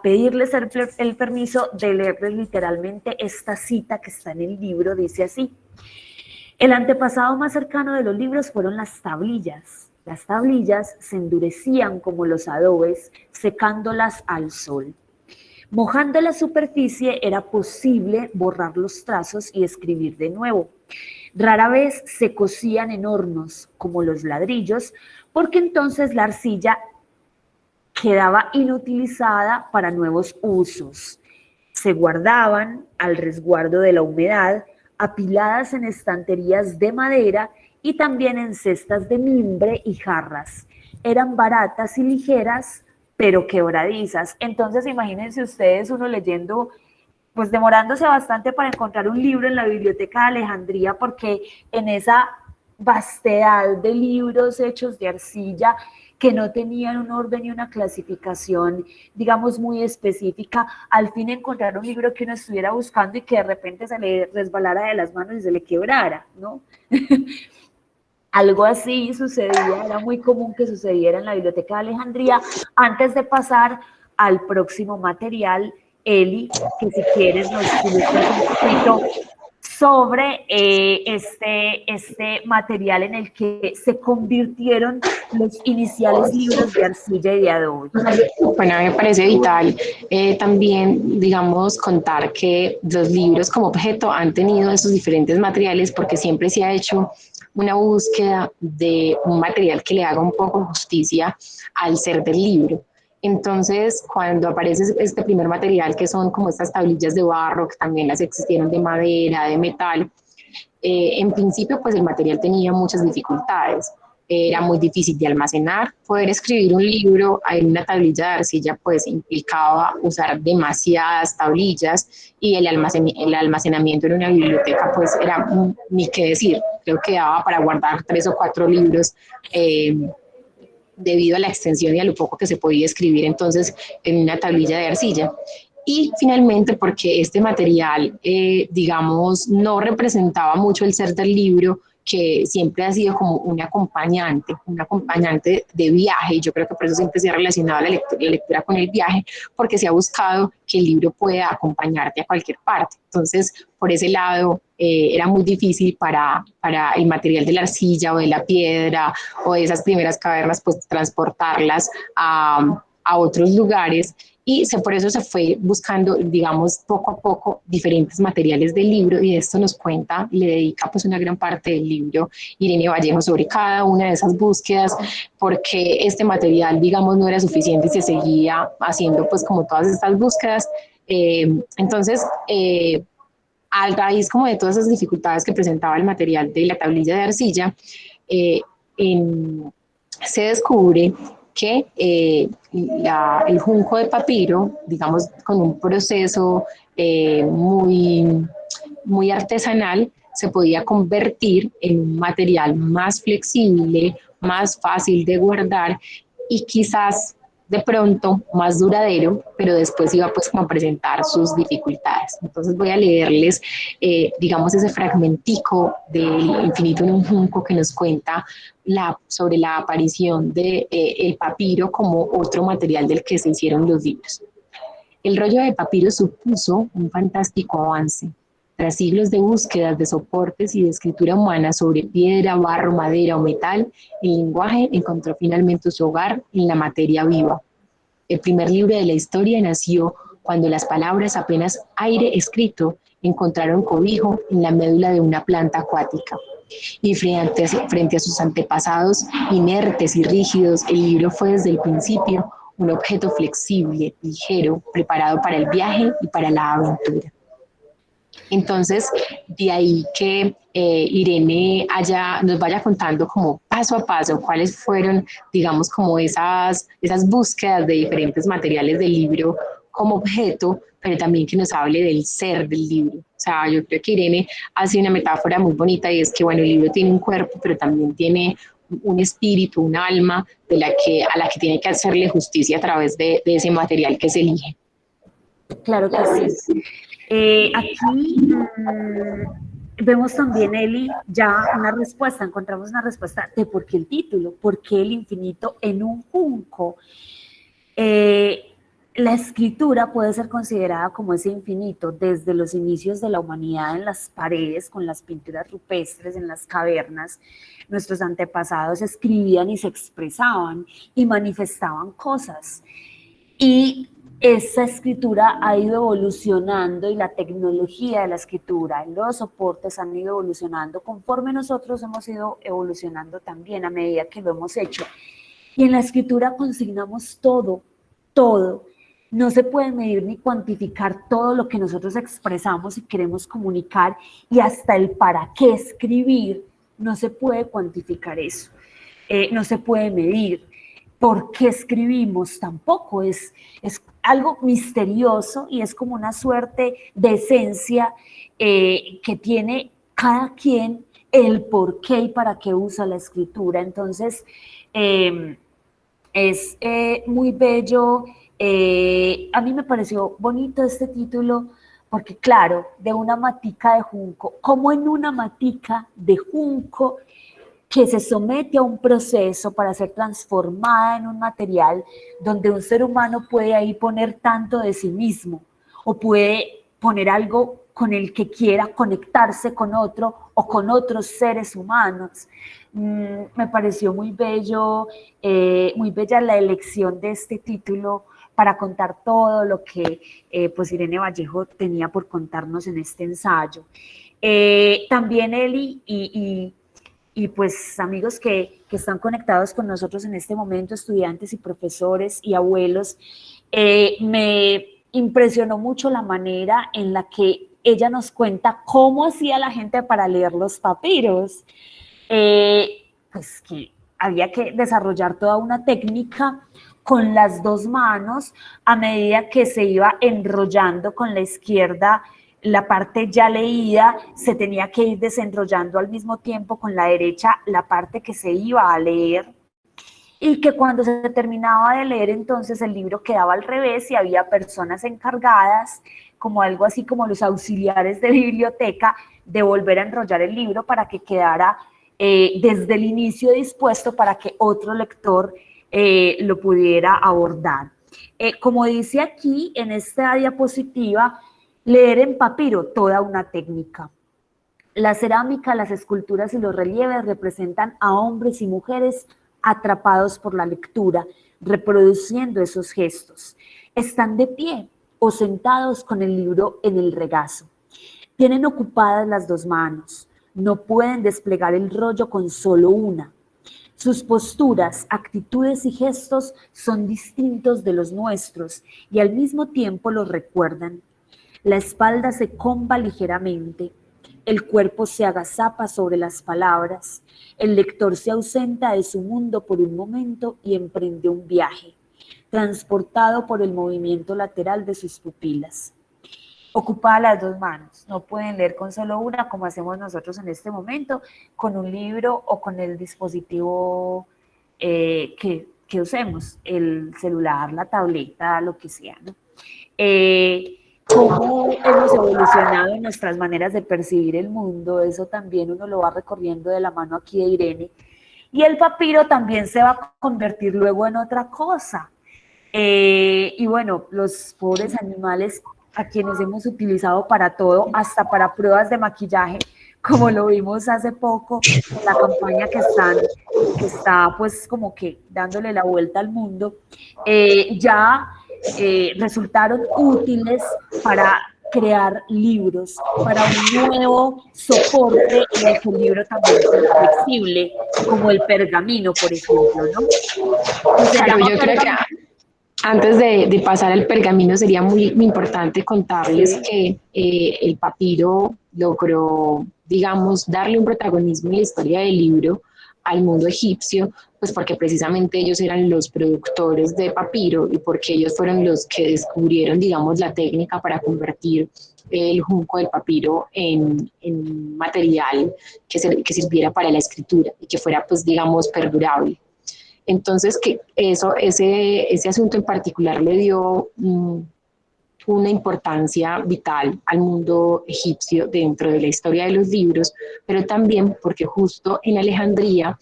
pedirles el permiso de leerles literalmente esta cita que está en el libro. Dice así: el antepasado más cercano de los libros fueron las tablillas. Las tablillas se endurecían como los adobes, secándolas al sol. Mojando la superficie era posible borrar los trazos y escribir de nuevo. Rara vez se cocían en hornos, como los ladrillos, porque entonces la arcilla quedaba inutilizada para nuevos usos. Se guardaban al resguardo de la humedad, apiladas en estanterías de madera y también en cestas de mimbre y jarras. Eran baratas y ligeras, pero quebradizas. Entonces imagínense ustedes, uno leyendo, pues demorándose bastante para encontrar un libro en la Biblioteca de Alejandría, porque en esa vastedad de libros hechos de arcilla, que no tenían un orden y una clasificación, digamos, muy específica, al fin encontrar un libro que uno estuviera buscando y que de repente se le resbalara de las manos y se le quebrara, ¿no? Algo así sucedía, era muy común que sucediera en la Biblioteca de Alejandría. Antes de pasar al próximo material, Eli, que si quieres nos ilustras un poquito sobre este material en el que se convirtieron los iniciales libros de arcilla y de adobe. Bueno, me parece vital también, digamos, contar que los libros como objeto han tenido esos diferentes materiales, porque siempre se ha hecho una búsqueda de un material que le haga un poco justicia al ser del libro. Entonces, cuando aparece este primer material, que son como estas tablillas de barro, que también las existieron de madera, de metal, en principio, pues el material tenía muchas dificultades. era muy difícil de almacenar. Poder escribir un libro en una tablilla de arcilla pues implicaba usar demasiadas tablillas y el almacenamiento en una biblioteca pues era ni qué decir, creo que daba para guardar 3 o 4 libros debido a la extensión y a lo poco que se podía escribir entonces en una tablilla de arcilla. Y finalmente porque este material, digamos, no representaba mucho el ser del libro, que siempre ha sido como un acompañante de viaje, y yo creo que por eso siempre se ha relacionado la lectura con el viaje, porque se ha buscado que el libro pueda acompañarte a cualquier parte. Entonces, por ese lado, era muy difícil para el material de la arcilla o de la piedra o de esas primeras cavernas, pues transportarlas a otros lugares, y por eso se fue buscando, digamos, poco a poco diferentes materiales del libro, y de esto nos cuenta y le dedica pues una gran parte del libro Irene Vallejo sobre cada una de esas búsquedas, porque este material, digamos, no era suficiente y se seguía haciendo pues como todas estas búsquedas. Entonces, a raíz como de todas esas dificultades que presentaba el material de la tablilla de arcilla, eh, se descubre que el junco de papiro, digamos, con un proceso muy artesanal, se podía convertir en un material más flexible, más fácil de guardar y quizás de pronto más duradero, pero después iba pues como a presentar sus dificultades. Entonces voy a leerles, digamos, ese fragmentico del Infinito en un junco que nos cuenta sobre la aparición del el papiro como otro material del que se hicieron los libros. El rollo de papiro supuso un fantástico avance. Tras siglos de búsquedas de soportes y de escritura humana sobre piedra, barro, madera o metal, el lenguaje encontró finalmente su hogar en la materia viva. El primer libro de la historia nació cuando las palabras, apenas aire escrito, encontraron cobijo en la médula de una planta acuática. Y frente a sus antepasados inertes y rígidos, el libro fue desde el principio un objeto flexible, ligero, preparado para el viaje y para la aventura. Entonces, de ahí que Irene nos vaya contando como paso a paso cuáles fueron, digamos, como esas búsquedas de diferentes materiales del libro como objeto, pero también que nos hable del ser del libro. O sea, yo creo que Irene hace una metáfora muy bonita, y es que, bueno, el libro tiene un cuerpo, pero también tiene un espíritu, un alma a la que tiene que hacerle justicia a través de ese material que se elige. Claro que sí. Aquí vemos también, Eli, ya una respuesta, encontramos una respuesta de por qué el título, por qué el infinito en un junco. La escritura puede ser considerada como ese infinito desde los inicios de la humanidad en las paredes, con las pinturas rupestres, en las cavernas. Nuestros antepasados escribían y se expresaban y manifestaban cosas. Y esa escritura ha ido evolucionando, y la tecnología de la escritura, los soportes han ido evolucionando conforme nosotros hemos ido evolucionando también a medida que lo hemos hecho. Y en la escritura consignamos todo, todo. No se puede medir ni cuantificar todo lo que nosotros expresamos y queremos comunicar, y hasta el para qué escribir, no se puede cuantificar eso, no se puede medir. ¿Por qué escribimos? Tampoco, es algo misterioso, y es como una suerte de esencia que tiene cada quien, el por qué y para qué usa la escritura. Entonces, es muy bello. A mí me pareció bonito este título porque, claro, de una matica de junco, como en una matica de junco que se somete a un proceso para ser transformada en un material donde un ser humano puede ahí poner tanto de sí mismo, o puede poner algo con el que quiera conectarse con otro o con otros seres humanos. Me pareció muy bello, muy bella la elección de este título para contar todo lo que pues Irene Vallejo tenía por contarnos en este ensayo. También Eli y pues amigos que están conectados con nosotros en este momento, estudiantes y profesores y abuelos, me impresionó mucho la manera en la que ella nos cuenta cómo hacía la gente para leer los papiros. Pues que había que desarrollar toda una técnica con las dos manos a medida que se iba enrollando con la izquierda la parte ya leída, se tenía que ir desenrollando al mismo tiempo con la derecha la parte que se iba a leer, y que cuando se terminaba de leer entonces el libro quedaba al revés y había personas encargadas, como algo así como los auxiliares de biblioteca, de volver a enrollar el libro para que quedara desde el inicio dispuesto para que otro lector lo pudiera abordar. Como dice aquí en esta diapositiva, leer en papiro, toda una técnica. La cerámica, las esculturas y los relieves representan a hombres y mujeres atrapados por la lectura, reproduciendo esos gestos. Están de pie o sentados con el libro en el regazo. Tienen ocupadas las dos manos. No pueden desplegar el rollo con solo una. Sus posturas, actitudes y gestos son distintos de los nuestros y al mismo tiempo los recuerdan. La espalda se comba ligeramente. El cuerpo se agazapa sobre las palabras. El lector se ausenta de su mundo por un momento y emprende un viaje, transportado por el movimiento lateral de sus pupilas. Ocupadas las dos manos, no pueden leer con solo una, como hacemos nosotros en este momento, con un libro o con el dispositivo que usemos, el celular, la tableta, lo que sea, ¿no? Cómo hemos evolucionado en nuestras maneras de percibir el mundo, eso también uno lo va recorriendo de la mano aquí de Irene. Y el papiro también se va a convertir luego en otra cosa. Y bueno, los pobres animales a quienes hemos utilizado para todo, hasta para pruebas de maquillaje, como lo vimos hace poco en la campaña que está pues como que dándole la vuelta al mundo, ya resultaron útiles para crear libros, para un nuevo soporte en el que el libro también sea flexible, como el pergamino, por ejemplo, ¿no? Claro, yo creo que antes de pasar al pergamino sería muy importante contarles que el papiro logró, digamos, darle un protagonismo en la historia del libro al mundo egipcio, pues porque precisamente ellos eran los productores de papiro y porque ellos fueron los que descubrieron, digamos, la técnica para convertir el junco del papiro en material que sirviera para la escritura y que fuera, pues, digamos, perdurable. Entonces, que ese asunto en particular le dio una importancia vital al mundo egipcio dentro de la historia de los libros, pero también porque justo en Alejandría,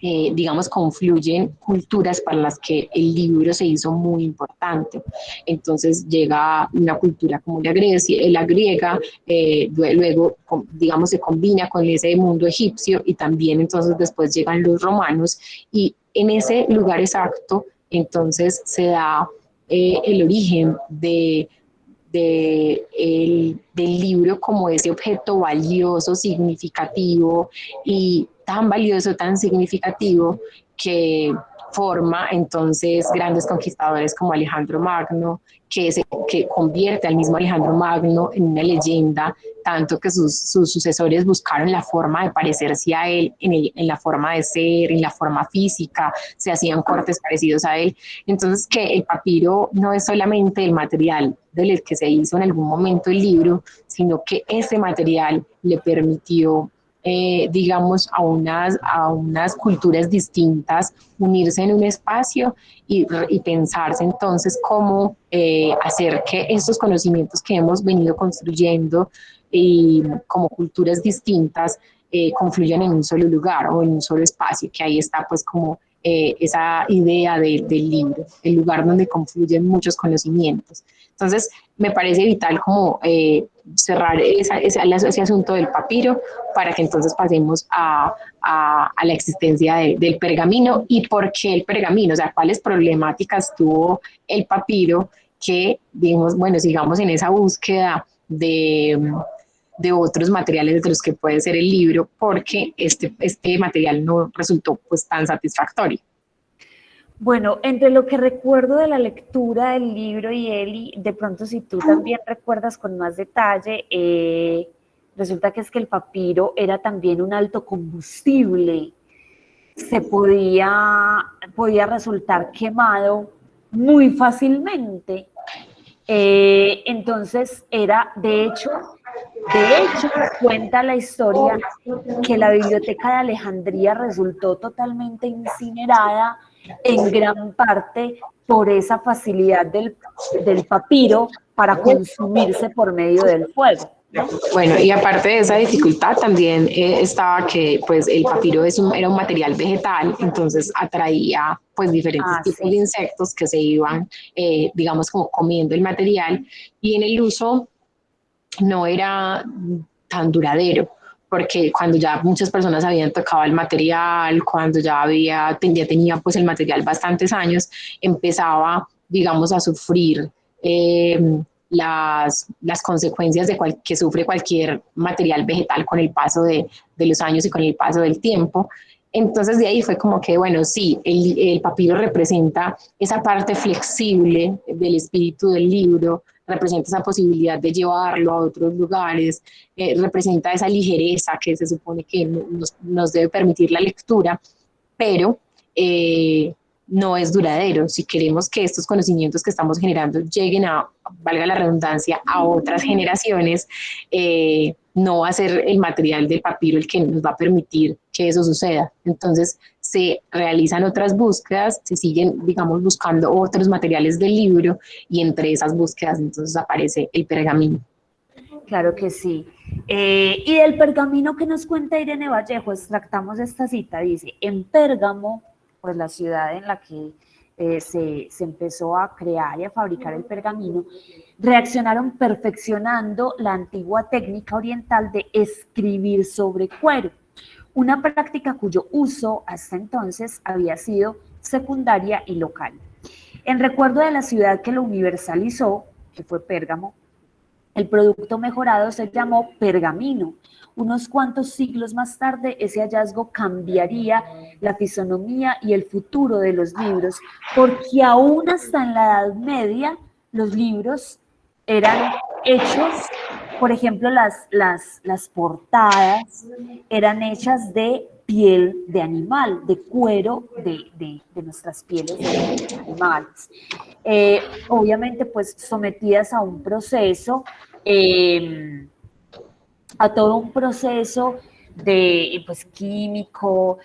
digamos, confluyen culturas para las que el libro se hizo muy importante. Entonces llega una cultura como la griega, luego, digamos, se combina con ese mundo egipcio y también entonces después llegan los romanos y en ese lugar exacto entonces se da el origen del libro como ese objeto valioso, significativo y tan valioso, tan significativo que forma entonces grandes conquistadores como Alejandro Magno, que convierte al mismo Alejandro Magno en una leyenda, tanto que sus sucesores buscaron la forma de parecerse a él, en la forma de ser, en la forma física, se hacían cortes parecidos a él. Entonces, que el papiro no es solamente el material del que se hizo en algún momento el libro, sino que ese material le permitió digamos, a unas culturas distintas, unirse en un espacio y pensarse entonces cómo hacer que estos conocimientos que hemos venido construyendo como culturas distintas confluyan en un solo lugar o en un solo espacio, que ahí está pues como esa idea del libro, el lugar donde confluyen muchos conocimientos. Entonces, me parece vital como cerrar ese asunto del papiro para que entonces pasemos a la existencia del pergamino y por qué el pergamino, o sea, cuáles problemáticas tuvo el papiro que, digamos, bueno, sigamos en esa búsqueda de otros materiales de los que puede ser el libro, porque este material no resultó pues tan satisfactorio. Bueno, entre lo que recuerdo de la lectura del libro y Eli, de pronto si tú también recuerdas con más detalle, resulta que es que el papiro era también un alto combustible. podía resultar quemado muy fácilmente. Entonces de hecho, cuenta la historia que la biblioteca de Alejandría resultó totalmente incinerada en gran parte por esa facilidad del papiro para consumirse por medio del fuego. Bueno, y aparte de esa dificultad también estaba que pues el papiro era un material vegetal, entonces atraía pues diferentes tipos de insectos que se iban, digamos, como comiendo el material, y en el uso no era tan duradero, porque cuando ya muchas personas habían tocado el material, cuando ya tenía pues el material bastantes años, empezaba, digamos, a sufrir las consecuencias que sufre cualquier material vegetal con el paso de los años y con el paso del tiempo. Entonces de ahí fue como que, bueno, sí, el papiro representa esa parte flexible del espíritu del libro, representa esa posibilidad de llevarlo a otros lugares, representa esa ligereza que se supone que nos debe permitir la lectura, pero no es duradero. Si queremos que estos conocimientos que estamos generando lleguen a, valga la redundancia, a otras generaciones, no va a ser el material del papiro el que nos va a permitir que eso suceda. Entonces se realizan otras búsquedas, se siguen, digamos, buscando otros materiales del libro, y entre esas búsquedas entonces aparece el pergamino. Claro que sí. Y del pergamino que nos cuenta Irene Vallejo, extractamos esta cita, dice: en Pérgamo, pues la ciudad en la que se empezó a crear y a fabricar el pergamino, reaccionaron perfeccionando la antigua técnica oriental de escribir sobre cuero, una práctica cuyo uso hasta entonces había sido secundaria y local. En recuerdo de la ciudad que lo universalizó, que fue Pérgamo, el producto mejorado se llamó pergamino. Unos cuantos siglos más tarde, ese hallazgo cambiaría la fisonomía y el futuro de los libros, porque aún hasta en la Edad Media los libros eran hechos, por ejemplo, las portadas eran hechas de piel de animal, de cuero de nuestras pieles de animales. Obviamente, pues sometidas a un proceso, a todo un proceso de pues químico,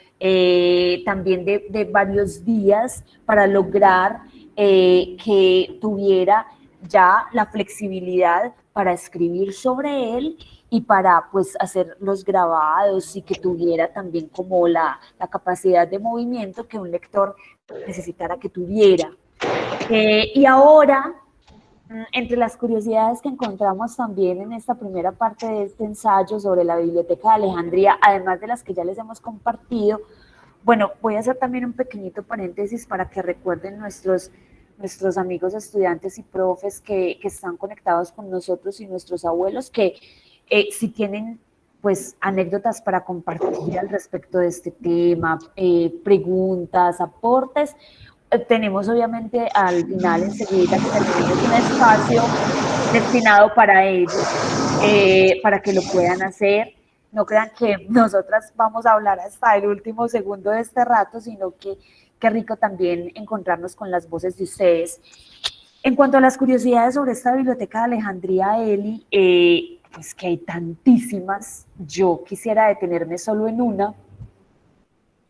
también de varios días para lograr que tuviera ya la flexibilidad para escribir sobre él y para pues hacer los grabados, y que tuviera también como la capacidad de movimiento que un lector necesitara que tuviera. Y ahora, entre las curiosidades que encontramos también en esta primera parte de este ensayo sobre la Biblioteca de Alejandría, además de las que ya les hemos compartido, bueno, voy a hacer también un pequeñito paréntesis para que recuerden nuestros amigos estudiantes y profes que están conectados con nosotros, y nuestros abuelos, que si tienen pues anécdotas para compartir al respecto de este tema, preguntas, aportes, tenemos obviamente al final enseguida que terminemos un espacio destinado para ellos, para que lo puedan hacer. No crean que nosotras vamos a hablar hasta el último segundo de este rato, sino que qué rico también encontrarnos con las voces de ustedes. En cuanto a las curiosidades sobre esta Biblioteca de Alejandría, Eli, pues que hay tantísimas, yo quisiera detenerme solo en una,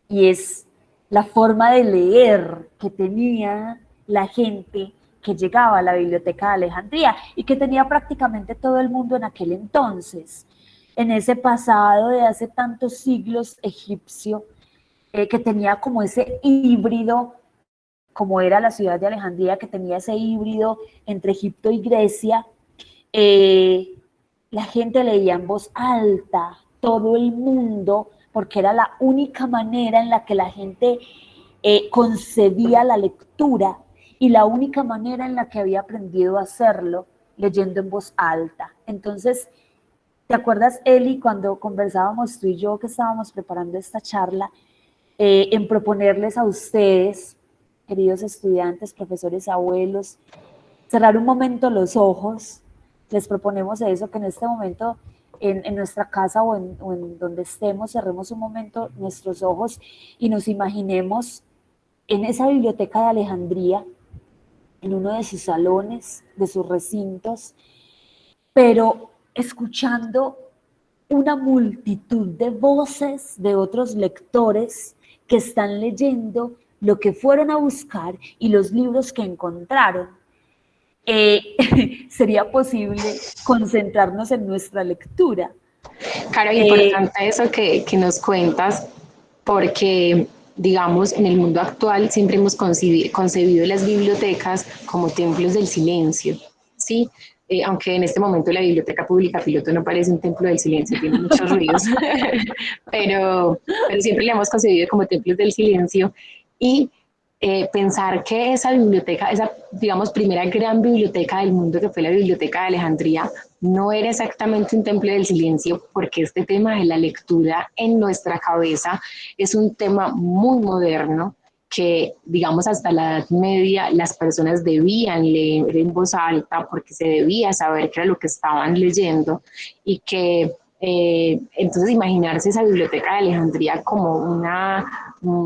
y es la forma de leer que tenía la gente que llegaba a la Biblioteca de Alejandría, y que tenía prácticamente todo el mundo en aquel entonces, en ese pasado de hace tantos siglos egipcio, que tenía como ese híbrido, como era la ciudad de Alejandría, que tenía ese híbrido entre Egipto y Grecia. La gente leía en voz alta, todo el mundo, porque era la única manera en la que la gente concebía la lectura, y la única manera en la que había aprendido a hacerlo, leyendo en voz alta. Entonces, ¿te acuerdas, Eli, cuando conversábamos tú y yo, que estábamos preparando esta charla, en proponerles a ustedes, queridos estudiantes, profesores, abuelos, cerrar un momento los ojos? Les proponemos eso, que en este momento en nuestra casa o en donde estemos, cerremos un momento nuestros ojos y nos imaginemos en esa biblioteca de Alejandría, en uno de sus salones, de sus recintos, pero escuchando una multitud de voces de otros lectores que están leyendo lo que fueron a buscar y los libros que encontraron. Sería posible concentrarnos en nuestra lectura. Claro, importante eso que nos cuentas, porque, digamos, en el mundo actual siempre hemos concebido las bibliotecas como templos del silencio, ¿sí? Aunque en este momento la biblioteca pública piloto no parece un templo del silencio, tiene muchos ruidos, pero siempre la hemos concebido como templos del silencio y pensar que esa biblioteca, esa, digamos, primera gran biblioteca del mundo que fue la Biblioteca de Alejandría, no era exactamente un templo del silencio, porque este tema de la lectura en nuestra cabeza es un tema muy moderno, que digamos hasta la Edad Media las personas debían leer en voz alta porque se debía saber qué era lo que estaban leyendo y que entonces imaginarse esa biblioteca de Alejandría como una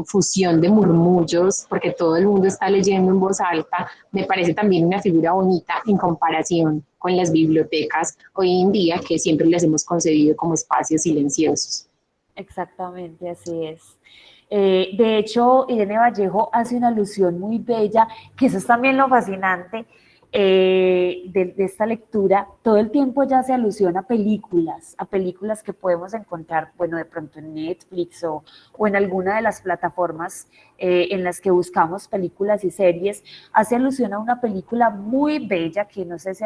fusión de murmullos, porque todo el mundo está leyendo en voz alta, me parece también una figura bonita en comparación con las bibliotecas hoy en día, que siempre las hemos concebido como espacios silenciosos. Exactamente, así es. De hecho, Irene Vallejo hace una alusión muy bella, que eso es también lo fascinante de esta lectura. Todo el tiempo ya se alusiona a películas que podemos encontrar, bueno, de pronto en Netflix o en alguna de las plataformas en las que buscamos películas y series. Hace alusión a una película muy bella que no sé si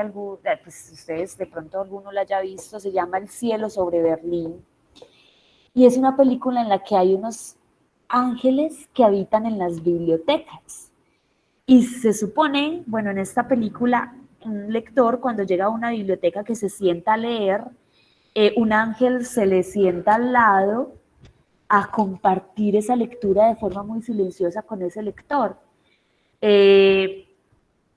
pues ustedes de pronto alguno la haya visto, se llama El cielo sobre Berlín. Y es una película en la que hay unos ángeles que habitan en las bibliotecas. Y se supone, bueno, en esta película, un lector cuando llega a una biblioteca que se sienta a leer, un ángel se le sienta al lado a compartir esa lectura de forma muy silenciosa con ese lector.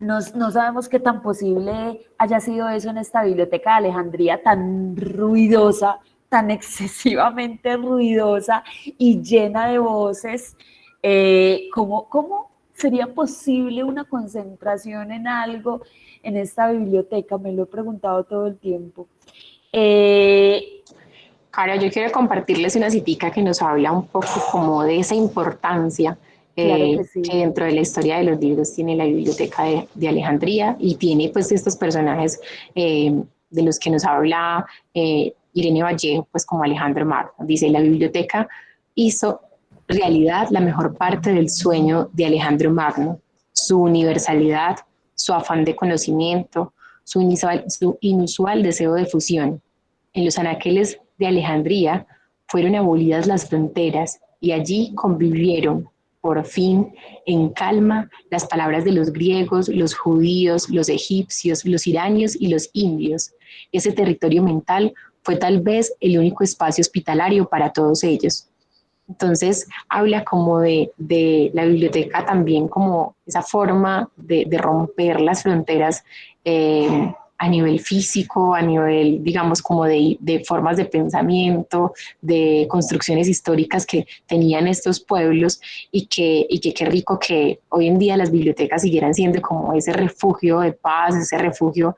No sabemos qué tan posible haya sido eso en esta biblioteca de Alejandría tan ruidosa, tan excesivamente ruidosa y llena de voces. ¿Cómo sería posible una concentración en algo en esta biblioteca? Me lo he preguntado todo el tiempo. Cara, yo quiero compartirles una citica que nos habla un poco como de esa importancia Claro que sí. que dentro de la historia de los libros tiene la Biblioteca de Alejandría y tiene pues estos personajes de los que nos habla Irene Vallejo, pues como Alejandro Magno. Dice, la biblioteca hizo realidad la mejor parte del sueño de Alejandro Magno, su universalidad, su afán de conocimiento, su inusual deseo de fusión. En los anaqueles de Alejandría fueron abolidas las fronteras y allí convivieron, por fin, en calma, las palabras de los griegos, los judíos, los egipcios, los iranios y los indios. Ese territorio mental fue tal vez el único espacio hospitalario para todos ellos. Entonces habla como de la biblioteca también como esa forma de romper las fronteras a nivel físico, a nivel, digamos, como de formas de pensamiento, de construcciones históricas que tenían estos pueblos y que qué rico que hoy en día las bibliotecas siguieran siendo como ese refugio de paz, ese refugio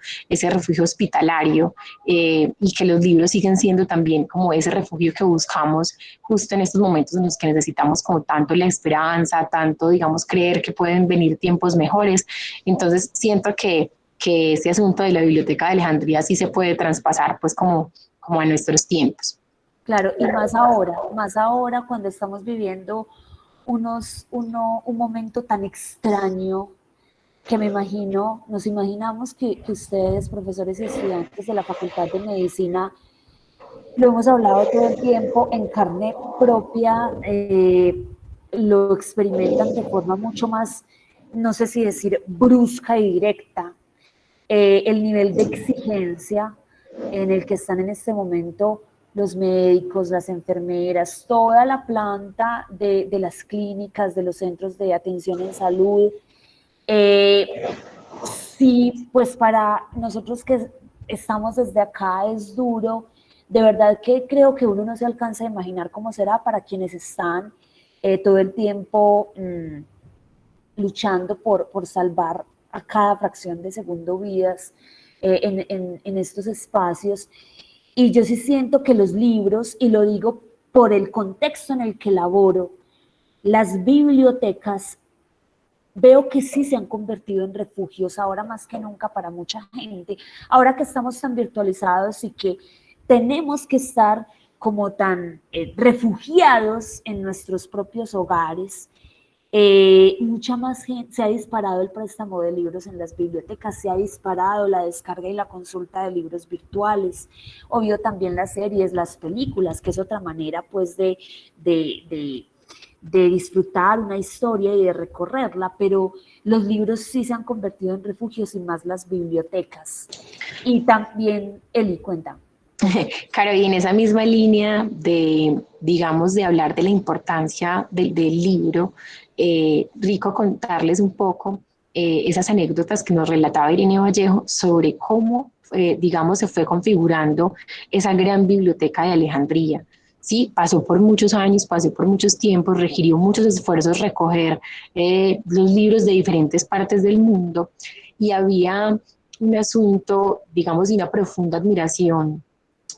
hospitalario y que los libros siguen siendo también como ese refugio que buscamos justo en estos momentos en los que necesitamos como tanto la esperanza, tanto, digamos, creer que pueden venir tiempos mejores. Entonces siento que este asunto de la Biblioteca de Alejandría sí se puede traspasar pues como a nuestros tiempos. Claro, y más ahora cuando estamos viviendo un momento tan extraño que nos imaginamos que ustedes, profesores y estudiantes de la Facultad de Medicina, lo hemos hablado todo el tiempo, en carne propia, lo experimentan de forma mucho más, no sé si decir brusca y directa. El nivel de exigencia en el que están en este momento los médicos, las enfermeras, toda la planta de las clínicas, de los centros de atención en salud. Sí, pues para nosotros que estamos desde acá es duro de verdad que creo que uno no se alcanza a imaginar cómo será para quienes están todo el tiempo luchando por salvar a cada fracción de segundo vidas en estos espacios. Y yo sí siento que los libros, y lo digo por el contexto en el que laboro, las bibliotecas, veo que sí se han convertido en refugios ahora más que nunca para mucha gente. Ahora que estamos tan virtualizados y que tenemos que estar como tan refugiados en nuestros propios hogares, mucha más gente, se ha disparado el préstamo de libros en las bibliotecas, se ha disparado la descarga y la consulta de libros virtuales, obvio también las series, las películas, que es otra manera pues de disfrutar una historia y de recorrerla, pero los libros sí se han convertido en refugios y más las bibliotecas. Y también, Eli, cuenta. Claro, y en esa misma línea de, digamos, de hablar de la importancia del libro, rico contarles un poco esas anécdotas que nos relataba Irene Vallejo sobre cómo, digamos, se fue configurando esa gran biblioteca de Alejandría. Sí, pasó por muchos años, pasó por muchos tiempos, requirió muchos esfuerzos recoger los libros de diferentes partes del mundo y había un asunto, digamos, de una profunda admiración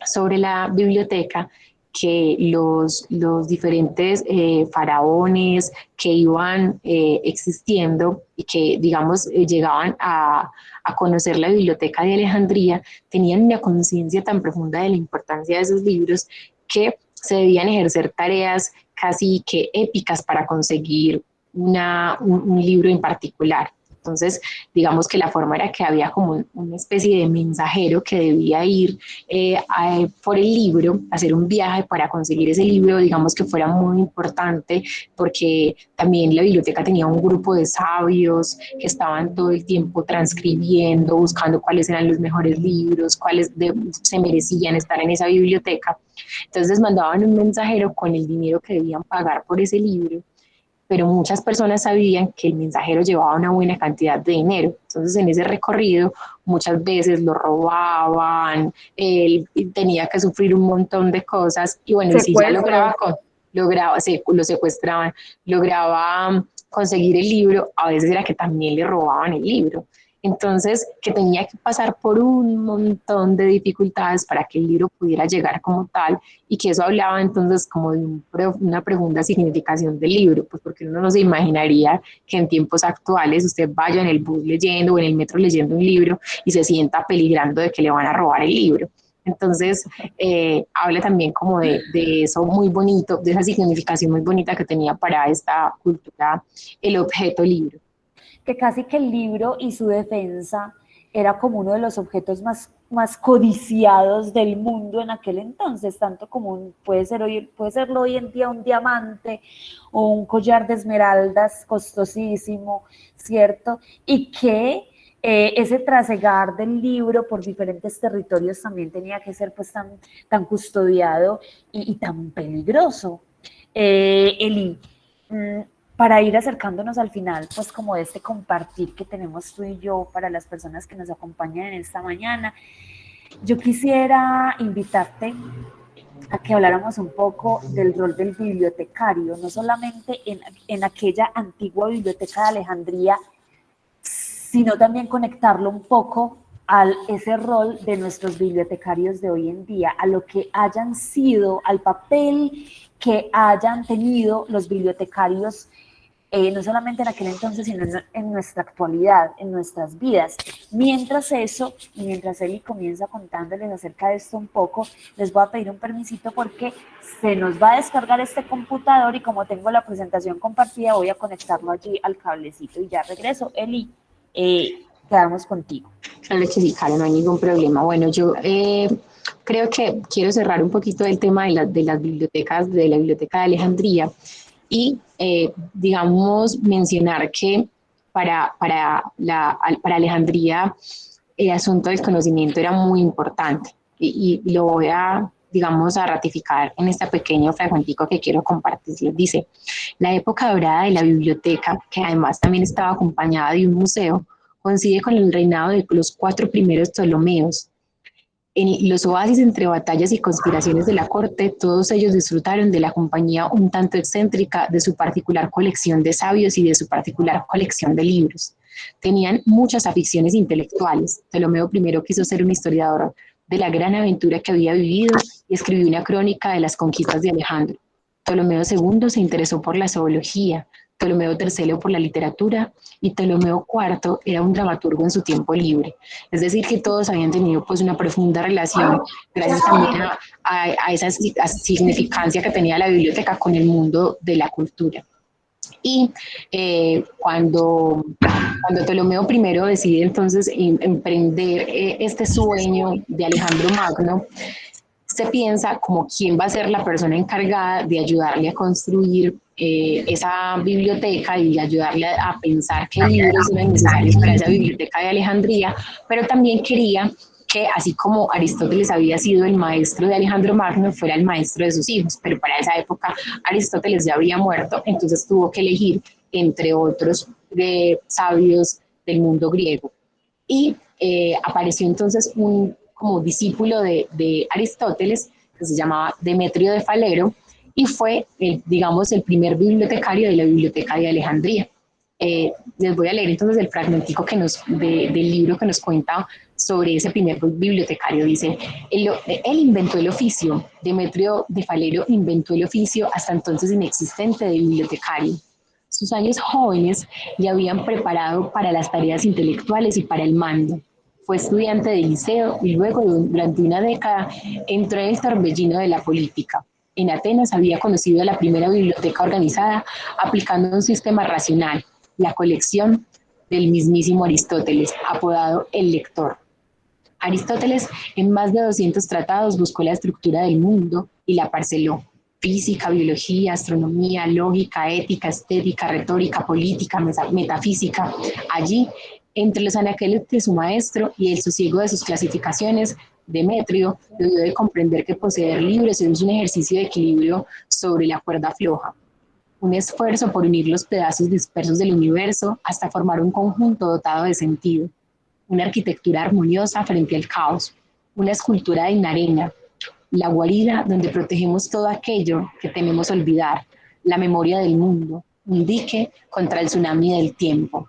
sobre la biblioteca que los diferentes faraones que iban existiendo y que, digamos, llegaban a conocer la biblioteca de Alejandría, tenían una conciencia tan profunda de la importancia de esos libros que se debían ejercer tareas casi que épicas para conseguir un libro en particular. Entonces, digamos que la forma era que había como una especie de mensajero que debía ir por el libro, hacer un viaje para conseguir ese libro, digamos que fuera muy importante, porque también la biblioteca tenía un grupo de sabios que estaban todo el tiempo transcribiendo, buscando cuáles eran los mejores libros, se merecían estar en esa biblioteca. Entonces mandaban un mensajero con el dinero que debían pagar por ese libro, pero muchas personas sabían que el mensajero llevaba una buena cantidad de dinero. Entonces, en ese recorrido, muchas veces lo robaban, él tenía que sufrir un montón de cosas, y bueno, y si ya lo secuestraban, lograba conseguir el libro, a veces era que también le robaban el libro. Entonces, que tenía que pasar por un montón de dificultades para que el libro pudiera llegar como tal, y que eso hablaba entonces como de una profunda significación del libro, pues porque uno no se imaginaría que en tiempos actuales usted vaya en el bus leyendo o en el metro leyendo un libro y se sienta peligrando de que le van a robar el libro. Entonces, habla también como de eso muy bonito, de esa significación muy bonita que tenía para esta cultura el objeto libro. Que casi que el libro y su defensa era como uno de los objetos más codiciados del mundo en aquel entonces, tanto como puede serlo hoy en día un diamante o un collar de esmeraldas costosísimo, ¿cierto? Y que ese trasegar del libro por diferentes territorios también tenía que ser pues tan custodiado y tan peligroso. Eli, para ir acercándonos al final, pues como de este compartir que tenemos tú y yo para las personas que nos acompañan en esta mañana, yo quisiera invitarte a que habláramos un poco del rol del bibliotecario, no solamente en aquella antigua biblioteca de Alejandría, sino también conectarlo un poco a ese rol de nuestros bibliotecarios de hoy en día, a lo que hayan sido, al papel que hayan tenido los bibliotecarios, no solamente en aquel entonces, sino en nuestra actualidad, en nuestras vidas. Mientras eso, y mientras Eli comienza contándoles acerca de esto un poco, les voy a pedir un permisito porque se nos va a descargar este computador y como tengo la presentación compartida, voy a conectarlo allí al cablecito y ya regreso. Eli, quedamos contigo. Claro que sí, Karen, no hay ningún problema. Bueno, yo creo que quiero cerrar un poquito el tema de las bibliotecas, de la Biblioteca de Alejandría, y, digamos, mencionar que para Alejandría el asunto del conocimiento era muy importante, y lo voy a, digamos, a ratificar en este pequeño fragmentico que quiero compartir. Dice: la época dorada de la biblioteca, que además también estaba acompañada de un museo, coincide con el reinado de los 4 primeros Ptolomeos. En los oasis entre batallas y conspiraciones de la corte, todos ellos disfrutaron de la compañía un tanto excéntrica de su particular colección de sabios y de su particular colección de libros. Tenían muchas aficiones intelectuales. Ptolomeo I quiso ser un historiador de la gran aventura que había vivido y escribió una crónica de las conquistas de Alejandro. Ptolomeo II se interesó por la zoología, Ptolomeo III por la literatura y Ptolomeo IV era un dramaturgo en su tiempo libre. Es decir, que todos habían tenido pues una profunda relación, gracias también a esa significancia que tenía la biblioteca con el mundo de la cultura. Y cuando Ptolomeo I decide entonces emprender este sueño de Alejandro Magno, se piensa como quién va a ser la persona encargada de ayudarle a construir esa biblioteca y ayudarle a pensar qué libros eran necesarios para esa biblioteca de Alejandría, pero también quería que así como Aristóteles había sido el maestro de Alejandro Magno, fuera el maestro de sus hijos, pero para esa época Aristóteles ya había muerto, entonces tuvo que elegir entre otros sabios del mundo griego. Y apareció entonces un como discípulo de Aristóteles, que se llamaba Demetrio de Falero, y fue, digamos, el primer bibliotecario de la Biblioteca de Alejandría. Les voy a leer entonces el fragmentico del libro que nos cuenta sobre ese primer bibliotecario. Dice, él inventó el oficio, Demetrio de Falero inventó el oficio hasta entonces inexistente de bibliotecario. Sus años jóvenes le habían preparado para las tareas intelectuales y para el mando. Fue estudiante de liceo y luego, durante una década, entró en el torbellino de la política. En Atenas había conocido la primera biblioteca organizada aplicando un sistema racional, la colección del mismísimo Aristóteles, apodado el lector. Aristóteles, en más de 200 tratados, buscó la estructura del mundo y la parceló. Física, biología, astronomía, lógica, ética, estética, retórica, política, metafísica. Allí, entre los anaqueles de su maestro y el sosiego de sus clasificaciones, Demetrio debió de comprender que poseer libros es un ejercicio de equilibrio sobre la cuerda floja, un esfuerzo por unir los pedazos dispersos del universo hasta formar un conjunto dotado de sentido, una arquitectura armoniosa frente al caos, una escultura en arena, la guarida donde protegemos todo aquello que tememos olvidar, la memoria del mundo, un dique contra el tsunami del tiempo.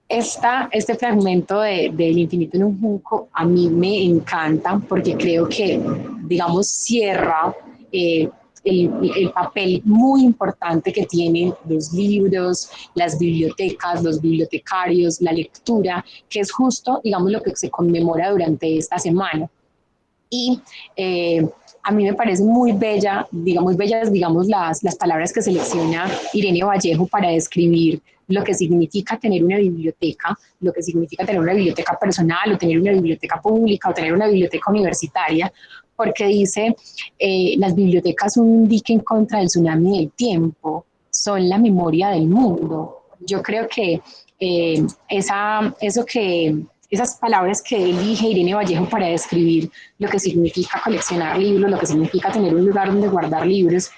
Este fragmento del Infinito en un junco a mí me encanta porque creo que, digamos, cierra el papel muy importante que tienen los libros, las bibliotecas, los bibliotecarios, la lectura, que es justo, digamos, lo que se conmemora durante esta semana. Y a mí me parece muy bellas, digamos, las palabras que selecciona Irene Vallejo para describir lo que significa tener una biblioteca, lo que significa tener una biblioteca personal, o tener una biblioteca pública, o tener una biblioteca universitaria, porque dice, las bibliotecas son un dique en contra del tsunami del tiempo, son la memoria del mundo. Yo creo que esas palabras que elige Irene Vallejo para describir lo que significa coleccionar libros, lo que significa tener un lugar donde guardar libros,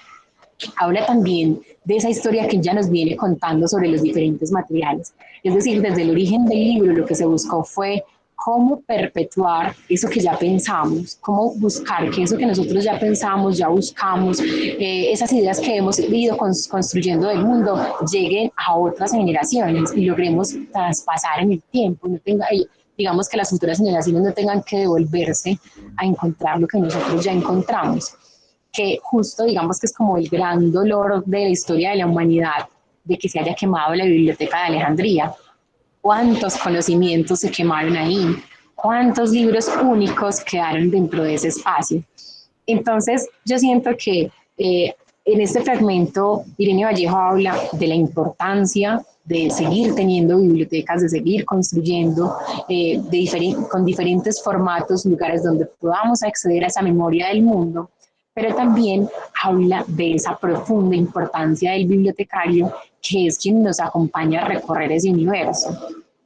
habla también de esa historia que ella nos viene contando sobre los diferentes materiales. Es decir, desde el origen del libro lo que se buscó fue cómo perpetuar eso que ya pensamos, cómo buscar que eso que nosotros ya pensamos, ya buscamos, esas ideas que hemos ido construyendo del mundo lleguen a otras generaciones y logremos traspasar en el tiempo, digamos que las futuras generaciones no tengan que devolverse a encontrar lo que nosotros ya encontramos, que justo digamos que es como el gran dolor de la historia de la humanidad, de que se haya quemado la biblioteca de Alejandría. ¿Cuántos conocimientos se quemaron ahí? ¿Cuántos libros únicos quedaron dentro de ese espacio? Entonces yo siento que en este fragmento Irene Vallejo habla de la importancia de seguir teniendo bibliotecas, de seguir construyendo con diferentes formatos, lugares donde podamos acceder a esa memoria del mundo, pero también habla de esa profunda importancia del bibliotecario, que es quien nos acompaña a recorrer ese universo.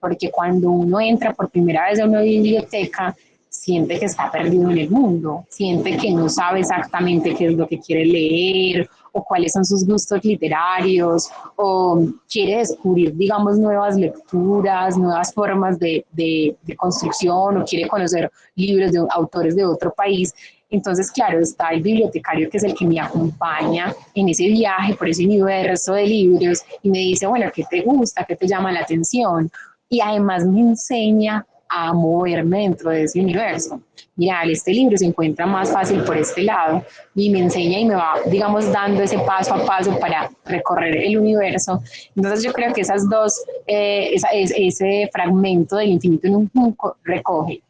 Porque cuando uno entra por primera vez a una biblioteca, siente que está perdido en el mundo, siente que no sabe exactamente qué es lo que quiere leer o cuáles son sus gustos literarios, o quiere descubrir, digamos, nuevas lecturas, nuevas formas de construcción, o quiere conocer libros de autores de otro país. Entonces, claro, está el bibliotecario que es el que me acompaña en ese viaje por ese universo de libros y me dice, bueno, ¿qué te gusta? ¿Qué te llama la atención? Y además me enseña a moverme dentro de ese universo. Mira, este libro se encuentra más fácil por este lado y me enseña y me va, digamos, dando ese paso a paso para recorrer el universo. Entonces yo creo que esas dos, ese fragmento del infinito en un junco recoge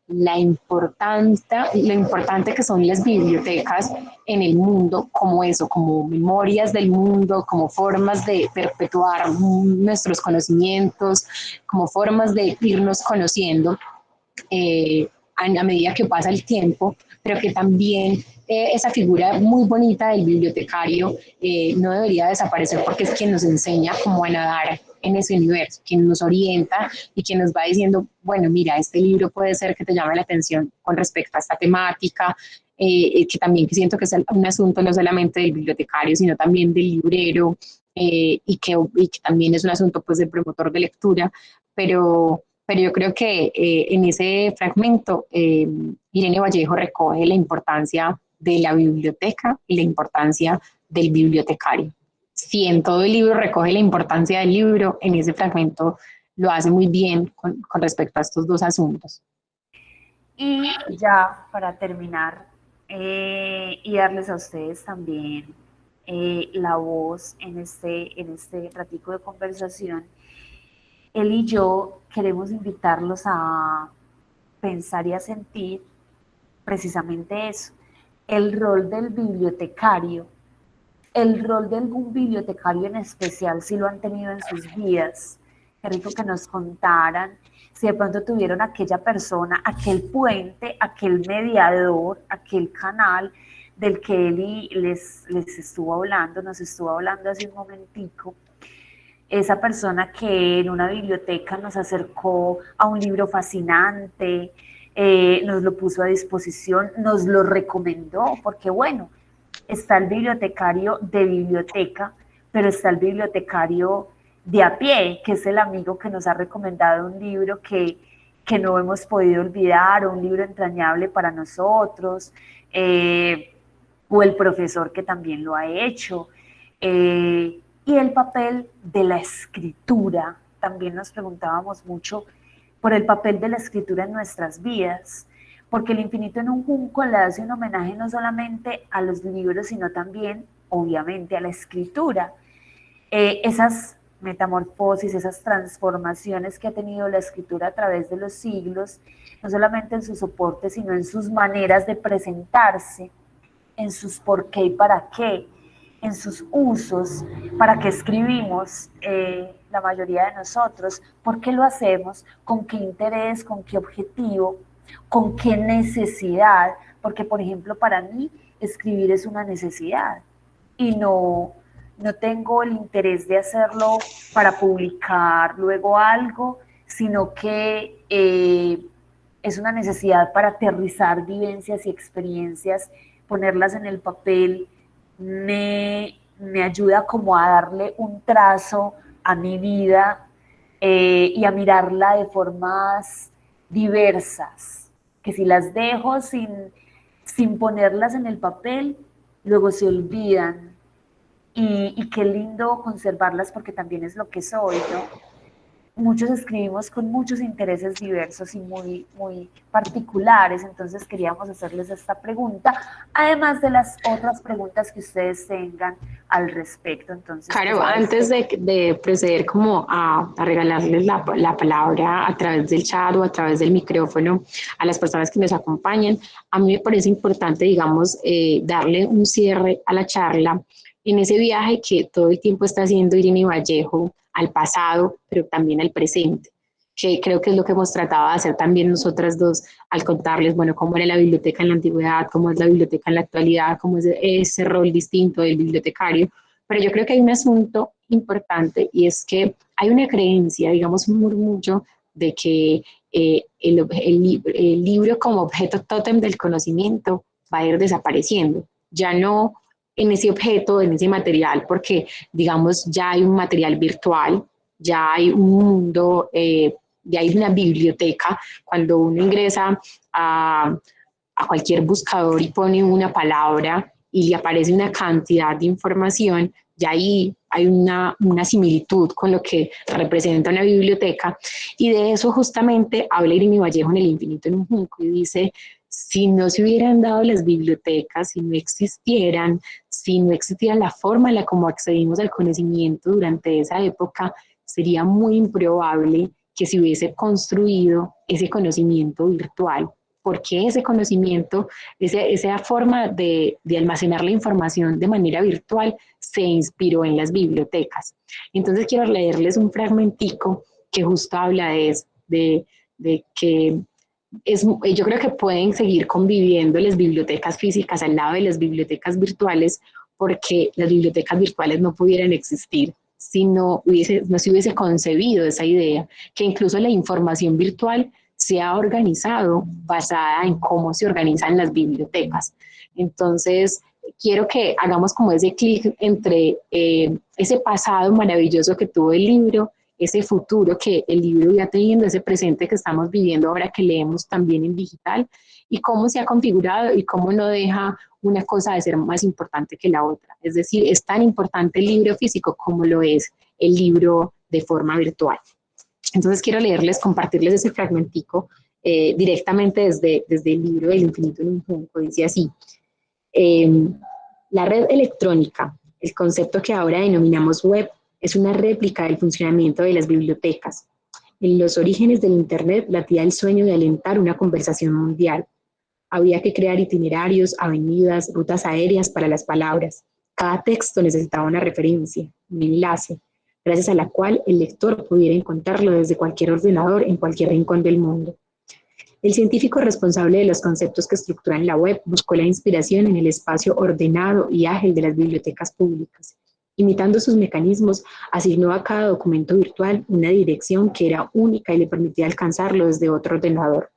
lo importante que son las bibliotecas en el mundo, como eso, como memorias del mundo, como formas de perpetuar nuestros conocimientos, como formas de irnos conociendo a medida que pasa el tiempo, pero que también esa figura muy bonita del bibliotecario no debería desaparecer porque es quien nos enseña cómo a nadar en ese universo, quien nos orienta y quien nos va diciendo, bueno, mira, este libro puede ser que te llame la atención con respecto a esta temática, que también que siento que es un asunto no solamente del bibliotecario, sino también del librero, y que también es un asunto pues del promotor de lectura, pero yo creo que en ese fragmento Irene Vallejo recoge la importancia de la biblioteca y la importancia del bibliotecario. Si en todo el libro recoge la importancia del libro, en ese fragmento lo hace muy bien con respecto a estos dos asuntos. Y ya para terminar, y darles a ustedes también la voz en este ratico de conversación, él y yo queremos invitarlos a pensar y a sentir precisamente eso, el rol del bibliotecario, el rol de algún bibliotecario en especial, si lo han tenido en sus vidas. Qué rico que nos contaran si de pronto tuvieron aquella persona, aquel puente, aquel mediador, aquel canal del que Eli les estuvo hablando, nos estuvo hablando hace un momentico, esa persona que en una biblioteca nos acercó a un libro fascinante, nos lo puso a disposición, nos lo recomendó, porque bueno, está el bibliotecario de biblioteca, pero está el bibliotecario de a pie, que es el amigo que nos ha recomendado un libro que no hemos podido olvidar, o un libro entrañable para nosotros, o el profesor que también lo ha hecho, y el papel de la escritura. También nos preguntábamos mucho por el papel de la escritura en nuestras vidas, porque el infinito en un junco le hace un homenaje no solamente a los libros, sino también, obviamente, a la escritura. Esas metamorfosis, esas transformaciones que ha tenido la escritura a través de los siglos, no solamente en sus soportes, sino en sus maneras de presentarse, en sus por qué y para qué, en sus usos, para qué escribimos la mayoría de nosotros, por qué lo hacemos, con qué interés, con qué objetivo, con qué necesidad, porque por ejemplo para mí escribir es una necesidad y no tengo el interés de hacerlo para publicar luego algo, sino que es una necesidad para aterrizar vivencias y experiencias, ponerlas en el papel, me ayuda como a darle un trazo a mi vida y a mirarla de formas diversas, que si las dejo sin ponerlas en el papel, luego se olvidan. Y qué lindo conservarlas porque también es lo que soy, ¿no? Muchos escribimos con muchos intereses diversos y muy, muy particulares, entonces queríamos hacerles esta pregunta, además de las otras preguntas que ustedes tengan al respecto. Entonces, Claro, antes de proceder como a regalarles la palabra a través del chat o a través del micrófono a las personas que nos acompañan, a mí me parece importante, digamos, darle un cierre a la charla en ese viaje que todo el tiempo está haciendo Irene Vallejo al pasado, pero también al presente, que creo que es lo que hemos tratado de hacer también nosotras dos al contarles, bueno, cómo era la biblioteca en la antigüedad, cómo es la biblioteca en la actualidad, cómo es ese rol distinto del bibliotecario. Pero yo creo que hay un asunto importante y es que hay una creencia, digamos un murmullo, de que el libro como objeto tótem del conocimiento va a ir desapareciendo. Ya no en ese objeto, en ese material, porque, digamos, ya hay un material virtual, ya hay un mundo, ya hay una biblioteca. Cuando uno ingresa a cualquier buscador y pone una palabra y le aparece una cantidad de información, ya ahí hay una similitud con lo que representa una biblioteca. Y de eso justamente habla Irene Vallejo en El infinito en un junco, y dice, si no se hubieran dado las bibliotecas, si no existieran, si no existiera la forma en la como accedimos al conocimiento durante esa época, sería muy improbable que se hubiese construido ese conocimiento virtual, porque ese conocimiento, esa forma de almacenar la información de manera virtual se inspiró en las bibliotecas. Entonces quiero leerles un fragmentico que justo habla de que yo creo que pueden seguir conviviendo las bibliotecas físicas al lado de las bibliotecas virtuales, porque las bibliotecas virtuales no pudieran existir si no se hubiese concebido esa idea, que incluso la información virtual se ha organizado basada en cómo se organizan las bibliotecas. Entonces, quiero que hagamos como ese clic entre ese pasado maravilloso que tuvo el libro, ese futuro que el libro ya teniendo, ese presente que estamos viviendo ahora que leemos también en digital, y cómo se ha configurado y cómo no deja una cosa de ser más importante que la otra. Es decir, es tan importante el libro físico como lo es el libro de forma virtual. Entonces quiero leerles, compartirles ese fragmentico directamente desde el libro del infinito en un junco. Dice así, la red electrónica, el concepto que ahora denominamos web, es una réplica del funcionamiento de las bibliotecas. En los orígenes del Internet latía el sueño de alentar una conversación mundial. Había que crear itinerarios, avenidas, rutas aéreas para las palabras. Cada texto necesitaba una referencia, un enlace, gracias a la cual el lector pudiera encontrarlo desde cualquier ordenador en cualquier rincón del mundo. El científico responsable de los conceptos que estructuran la web buscó la inspiración en el espacio ordenado y ágil de las bibliotecas públicas. Imitando sus mecanismos, asignó a cada documento virtual una dirección que era única y le permitía alcanzarlo desde otro ordenador.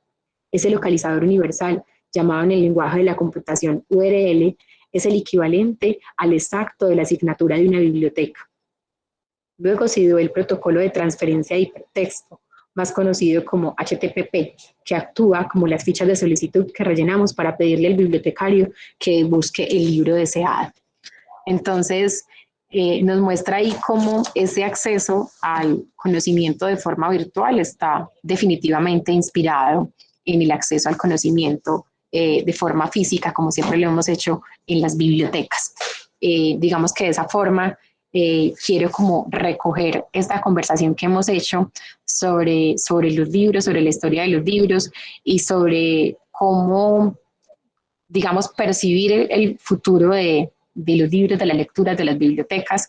Ese localizador universal, llamado en el lenguaje de la computación URL, es el equivalente al exacto de la asignatura de una biblioteca. Luego se dio el protocolo de transferencia de hipertexto, más conocido como HTTP, que actúa como las fichas de solicitud que rellenamos para pedirle al bibliotecario que busque el libro deseado. Entonces, nos muestra ahí cómo ese acceso al conocimiento de forma virtual está definitivamente inspirado en el acceso al conocimiento de forma física, como siempre lo hemos hecho en las bibliotecas. Digamos que de esa forma quiero como recoger esta conversación que hemos hecho sobre los libros, sobre la historia de los libros y sobre cómo, digamos, percibir el futuro de los libros, de las lecturas, de las bibliotecas,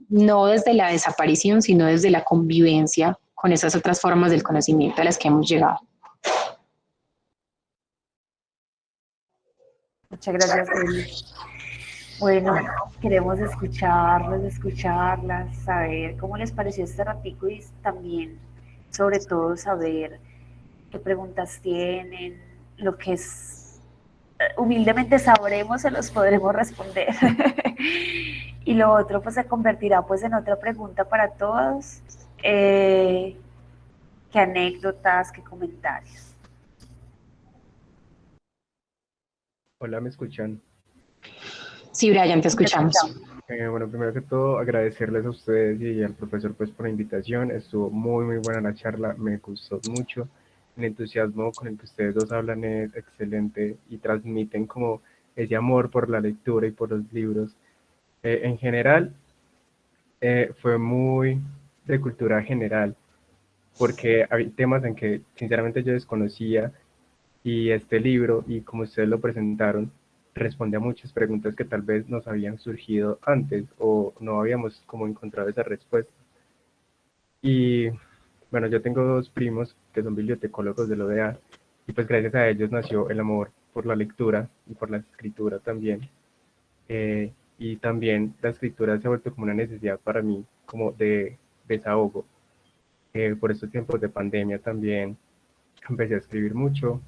no desde la desaparición, sino desde la convivencia con esas otras formas del conocimiento a las que hemos llegado. Muchas gracias, Eli. Bueno, queremos escucharlas, saber cómo les pareció este ratico y también, sobre todo, saber qué preguntas tienen, lo que es, humildemente sabremos, se los podremos responder. Y lo otro pues se convertirá pues en otra pregunta para todos. ¿Qué anécdotas, qué comentarios? Hola, ¿me escuchan? Sí, Brian, te escuchamos. Bueno, primero que todo, agradecerles a ustedes y al profesor pues por la invitación. Estuvo muy, muy buena la charla, me gustó mucho. El entusiasmo con el que ustedes dos hablan es excelente y transmiten como ese amor por la lectura y por los libros. En general, fue muy de cultura general, porque hay temas en que sinceramente yo desconocía y este libro, y como ustedes lo presentaron, responde a muchas preguntas que tal vez nos habían surgido antes o no habíamos como encontrado esa respuesta. Y bueno, yo tengo dos primos que son bibliotecólogos de la ODA y pues gracias a ellos nació el amor por la lectura y por la escritura también. Y también la escritura se ha vuelto como una necesidad para mí, como de desahogo. Por estos tiempos de pandemia también empecé a escribir mucho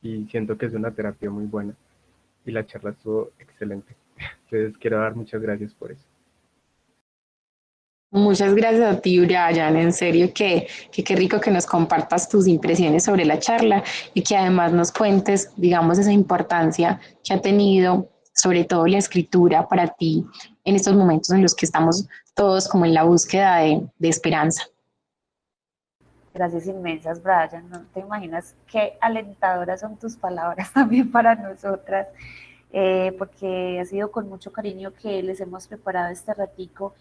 y siento que es una terapia muy buena. y la charla estuvo excelente. Entonces quiero dar muchas gracias por eso. Muchas gracias a ti, Brian. En serio que qué rico que nos compartas tus impresiones sobre la charla y que además nos cuentes, digamos, esa importancia que ha tenido, sobre todo la escritura para ti en estos momentos en los que estamos todos como en la búsqueda de esperanza. Gracias inmensas, Brian. No te imaginas qué alentadoras son tus palabras también para nosotras, porque ha sido con mucho cariño que les hemos preparado este ratico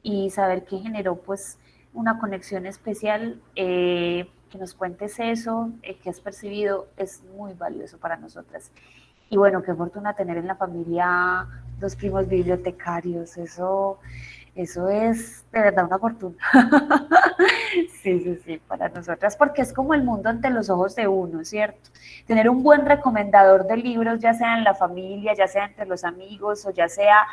y saber que generó pues una conexión especial, que nos cuentes eso, que has percibido, es muy valioso para nosotras. Y bueno, qué fortuna tener en la familia dos primos bibliotecarios, eso es de verdad una fortuna. Sí, para nosotras, porque es como el mundo ante los ojos de uno, ¿cierto? Tener un buen recomendador de libros, ya sea en la familia, ya sea entre los amigos, o ya sea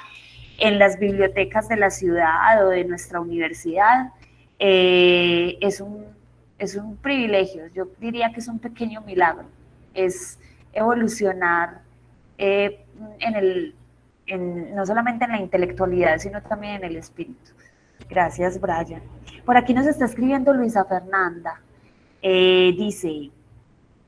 en las bibliotecas de la ciudad o de nuestra universidad, es un privilegio. Yo diría que es un pequeño milagro. Es evolucionar no solamente en la intelectualidad, sino también en el espíritu. Gracias, Brian. Por aquí nos está escribiendo Luisa Fernanda. Dice,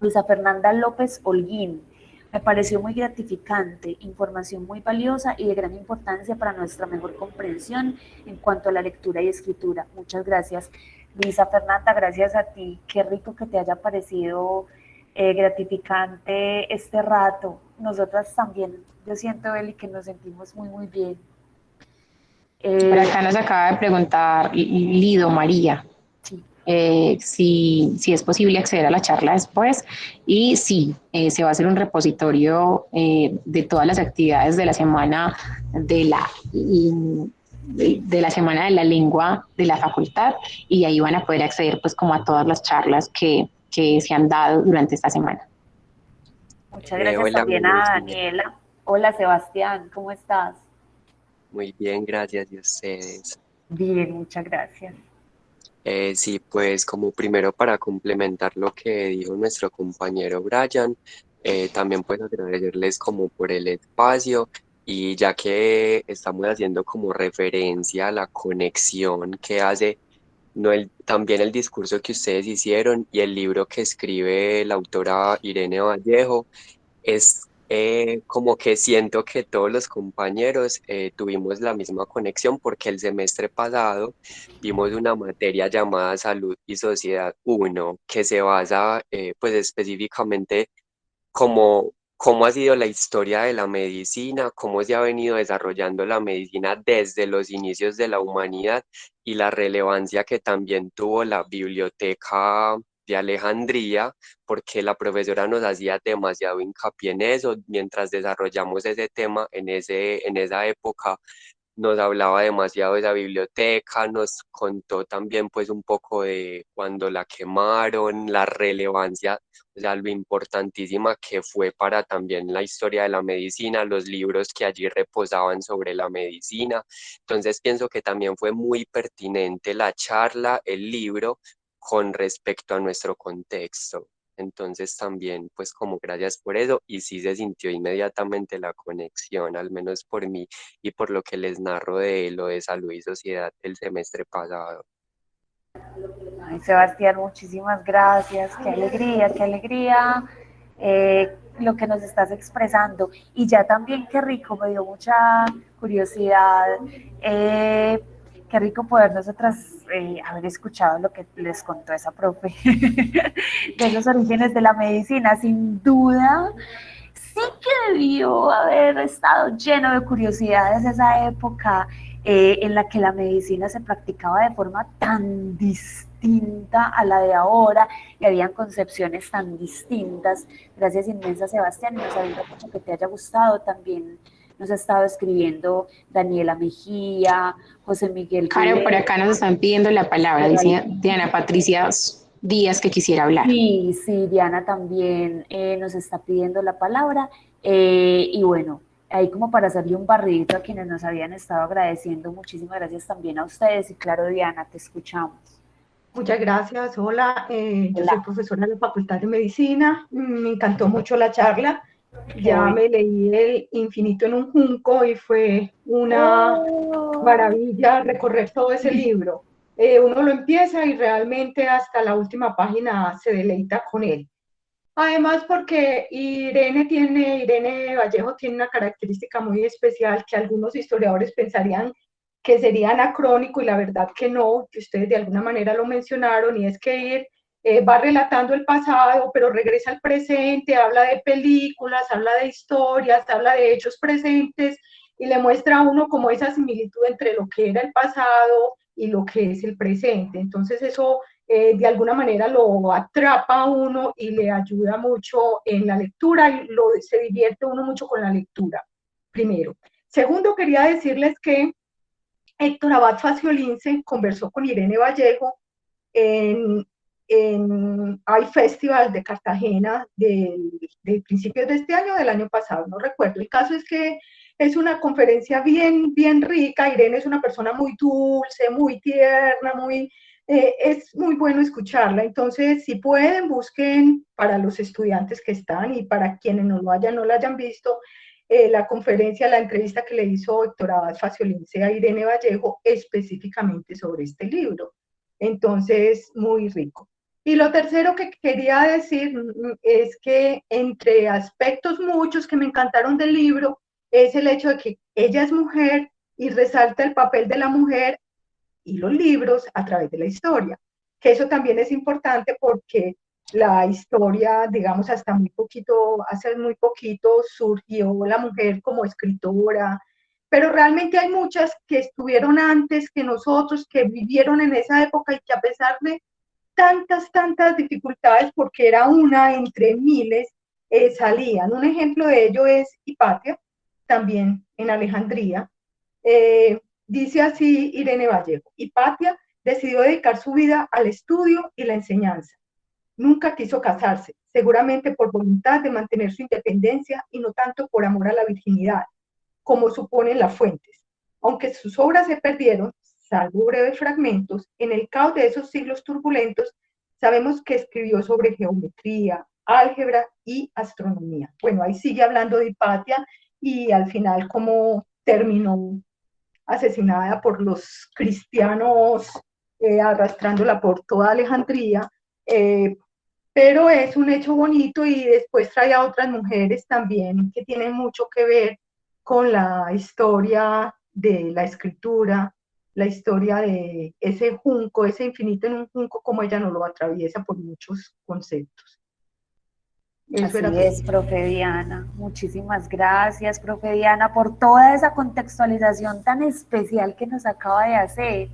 Luisa Fernanda López Holguín, me pareció muy gratificante, información muy valiosa y de gran importancia para nuestra mejor comprensión en cuanto a la lectura y escritura. Muchas gracias, Luisa Fernanda, gracias a ti. Qué rico que te haya parecido gratificante este rato. Nosotras también, yo siento, Eli, que nos sentimos muy, muy bien. Por acá nos acaba de preguntar Lido María. Sí. Si es posible acceder a la charla después y sí, se va a hacer un repositorio de todas las actividades de la semana de la semana de la lengua de la facultad y ahí van a poder acceder pues como a todas las charlas que se han dado durante esta semana. Muchas gracias Hola, también a Daniela. Hola Sebastián, ¿cómo estás? muy bien, gracias, y ustedes. Bien, muchas gracias. Sí, pues como primero para complementar lo que dijo nuestro compañero Brian, también pues agradecerles como por el espacio y ya que estamos haciendo como referencia a la conexión que hace también el discurso que ustedes hicieron y el libro que escribe la autora Irene Vallejo. Es como que siento que todos los compañeros tuvimos la misma conexión porque el semestre pasado vimos una materia llamada Salud y Sociedad 1 que se basa pues específicamente cómo ha sido la historia de la medicina, cómo se ha venido desarrollando la medicina desde los inicios de la humanidad y la relevancia que también tuvo la biblioteca de Alejandría, porque la profesora nos hacía demasiado hincapié en eso, mientras desarrollamos ese tema en esa época nos hablaba demasiado de la biblioteca, nos contó también pues un poco de cuando la quemaron, la relevancia, o sea, lo importantísima que fue para también la historia de la medicina, los libros que allí reposaban sobre la medicina. Entonces pienso que también fue muy pertinente la charla, el libro, con respecto a nuestro contexto. Entonces también, pues como gracias por eso, y sí se sintió inmediatamente la conexión, al menos por mí y por lo que les narro de lo de Salud y Sociedad el semestre pasado. Ay, Sebastián, muchísimas gracias, qué alegría lo que nos estás expresando. Y ya también qué rico, me dio mucha curiosidad, qué rico poder nosotras haber escuchado lo que les contó esa profe de los orígenes de la medicina. Sin duda, sí que debió haber estado lleno de curiosidades esa época en la que la medicina se practicaba de forma tan distinta a la de ahora y habían concepciones tan distintas. Gracias inmensas, Sebastián, y nos alegra mucho que te haya gustado. También nos ha estado escribiendo Daniela Mejía, José Miguel. Claro, por acá nos están pidiendo la palabra, dice Diana Patricia Díaz que quisiera hablar. Sí, Diana también nos está pidiendo la palabra y bueno, ahí como para hacerle un barridito a quienes nos habían estado agradeciendo, muchísimas gracias también a ustedes y claro, Diana, te escuchamos. Muchas gracias, hola, yo soy profesora de la Facultad de Medicina, me encantó mucho la charla Ya me leí El infinito en un junco y fue una maravilla recorrer todo ese libro. Uno lo empieza y realmente hasta la última página se deleita con él. Además, porque Irene Vallejo tiene una característica muy especial que algunos historiadores pensarían que sería anacrónico y la verdad que no, que ustedes de alguna manera lo mencionaron, y es que va relatando el pasado, pero regresa al presente, habla de películas, habla de historias, habla de hechos presentes y le muestra a uno como esa similitud entre lo que era el pasado y lo que es el presente. Entonces eso de alguna manera lo atrapa a uno y le ayuda mucho en la lectura y se divierte uno mucho con la lectura, primero. Segundo, quería decirles que Héctor Abad Faciolince conversó con Irene Vallejo en, en iFestival de Cartagena de principios de este año o del año pasado, no recuerdo. El caso es que es una conferencia bien, bien rica. Irene es una persona muy dulce, muy tierna, es muy bueno escucharla. Entonces, si pueden, busquen para los estudiantes que están y para quienes no la hayan visto, la conferencia, la entrevista que le hizo Héctor Abad Faciolince a Irene Vallejo específicamente sobre este libro. Entonces, muy rico. Y lo tercero que quería decir es que entre aspectos muchos que me encantaron del libro es el hecho de que ella es mujer y resalta el papel de la mujer y los libros a través de la historia, que eso también es importante porque la historia, digamos, hace muy poquito surgió la mujer como escritora, pero realmente hay muchas que estuvieron antes que nosotros, que vivieron en esa época y que a pesar de tantas dificultades, porque era una entre miles, salían. Un ejemplo de ello es Hipatia, también en Alejandría. Dice así Irene Vallejo: Hipatia decidió dedicar su vida al estudio y la enseñanza. Nunca quiso casarse, seguramente por voluntad de mantener su independencia y no tanto por amor a la virginidad, como suponen las fuentes. Aunque sus obras se perdieron, salvo breves fragmentos, en el caos de esos siglos turbulentos, sabemos que escribió sobre geometría, álgebra y astronomía. Bueno, ahí sigue hablando de Hipatia y al final cómo terminó asesinada por los cristianos, arrastrándola por toda Alejandría, pero es un hecho bonito y después trae a otras mujeres también que tienen mucho que ver con la historia de la escritura, la historia de ese junco, ese infinito en un junco, como ella no lo atraviesa por muchos conceptos. Eso así es, profe Diana. Muchísimas gracias, profe Diana, por toda esa contextualización tan especial que nos acaba de hacer.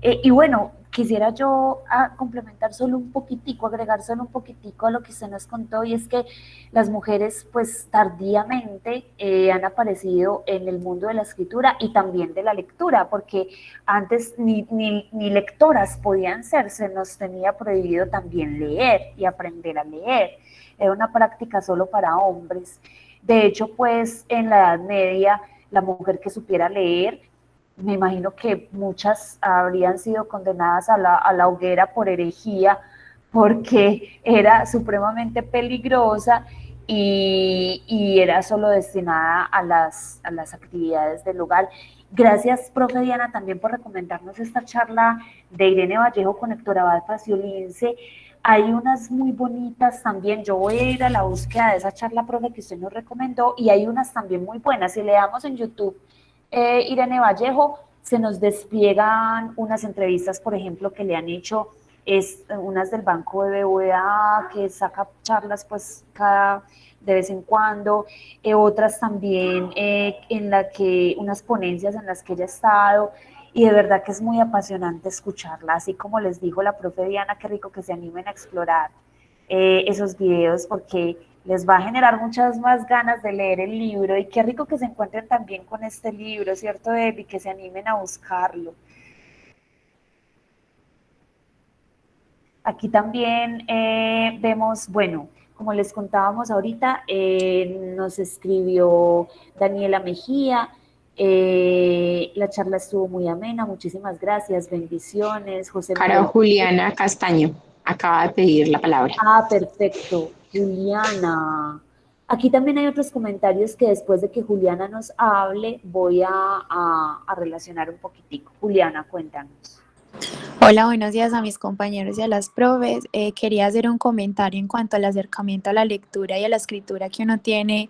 Y bueno, quisiera yo complementar solo un poquitico, agregar solo un poquitico a lo que usted nos contó, y es que las mujeres pues tardíamente han aparecido en el mundo de la escritura y también de la lectura, porque antes ni lectoras podían ser, se nos tenía prohibido también leer y aprender a leer. Era una práctica solo para hombres. De hecho, pues en la Edad Media, la mujer que supiera leer, me imagino que muchas habrían sido condenadas a la hoguera por herejía, porque era supremamente peligrosa y era solo destinada a las actividades del hogar. Gracias, profe Diana, también por recomendarnos esta charla de Irene Vallejo con Héctor Abad Faciolince. Hay unas muy bonitas también, yo voy a ir a la búsqueda de esa charla, profe, que usted nos recomendó, y hay unas también muy buenas. Si le damos en YouTube Irene Vallejo, se nos despliegan unas entrevistas, por ejemplo, que le han hecho unas del Banco de BBVA, que saca charlas pues de vez en cuando, otras también en la que, unas ponencias en las que ella ha estado, y de verdad que es muy apasionante escucharla, así como les dijo la profe Diana, qué rico que se animen a explorar esos videos, porque les va a generar muchas más ganas de leer el libro, y qué rico que se encuentren también con este libro, ¿cierto, Evi? Que se animen a buscarlo. Aquí también vemos, bueno, como les contábamos ahorita, nos escribió Daniela Mejía, la charla estuvo muy amena, muchísimas gracias, bendiciones. José Cara Juliana Castaño acaba de pedir la palabra. Ah, perfecto, Juliana. Aquí también hay otros comentarios que después de que Juliana nos hable voy a relacionar un poquitico. Juliana, cuéntanos. Hola, buenos días a mis compañeros y a las profes. Quería hacer un comentario en cuanto al acercamiento a la lectura y a la escritura que uno tiene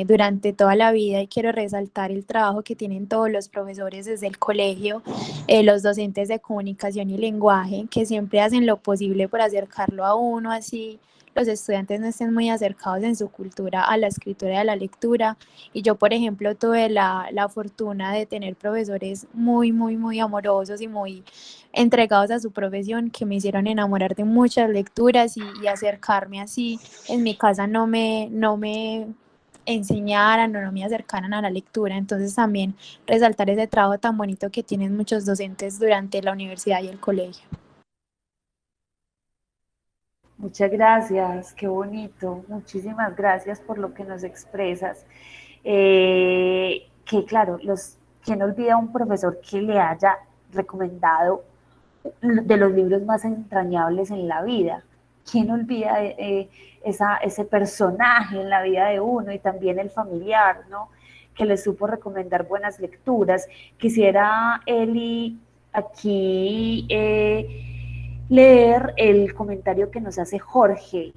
durante toda la vida, y quiero resaltar el trabajo que tienen todos los profesores desde el colegio, los docentes de comunicación y lenguaje, que siempre hacen lo posible por acercarlo a uno, así los estudiantes no estén muy acercados en su cultura a la escritura y a la lectura. Y yo, por ejemplo, tuve la fortuna de tener profesores muy amorosos y muy entregados a su profesión, que me hicieron enamorar de muchas lecturas y acercarme así. En mi casa no me enseñaran o no me acercaran a la lectura. Entonces también resaltar ese trabajo tan bonito que tienen muchos docentes durante la universidad y el colegio. Muchas gracias, qué bonito. Muchísimas gracias por lo que nos expresas. Que claro, ¿quién olvida a un profesor que le haya recomendado de los libros más entrañables en la vida? ¿Quién olvida ese personaje en la vida de uno, y también el familiar, ¿no? Que le supo recomendar buenas lecturas? Quisiera, Eli, aquí leer el comentario que nos hace Jorge.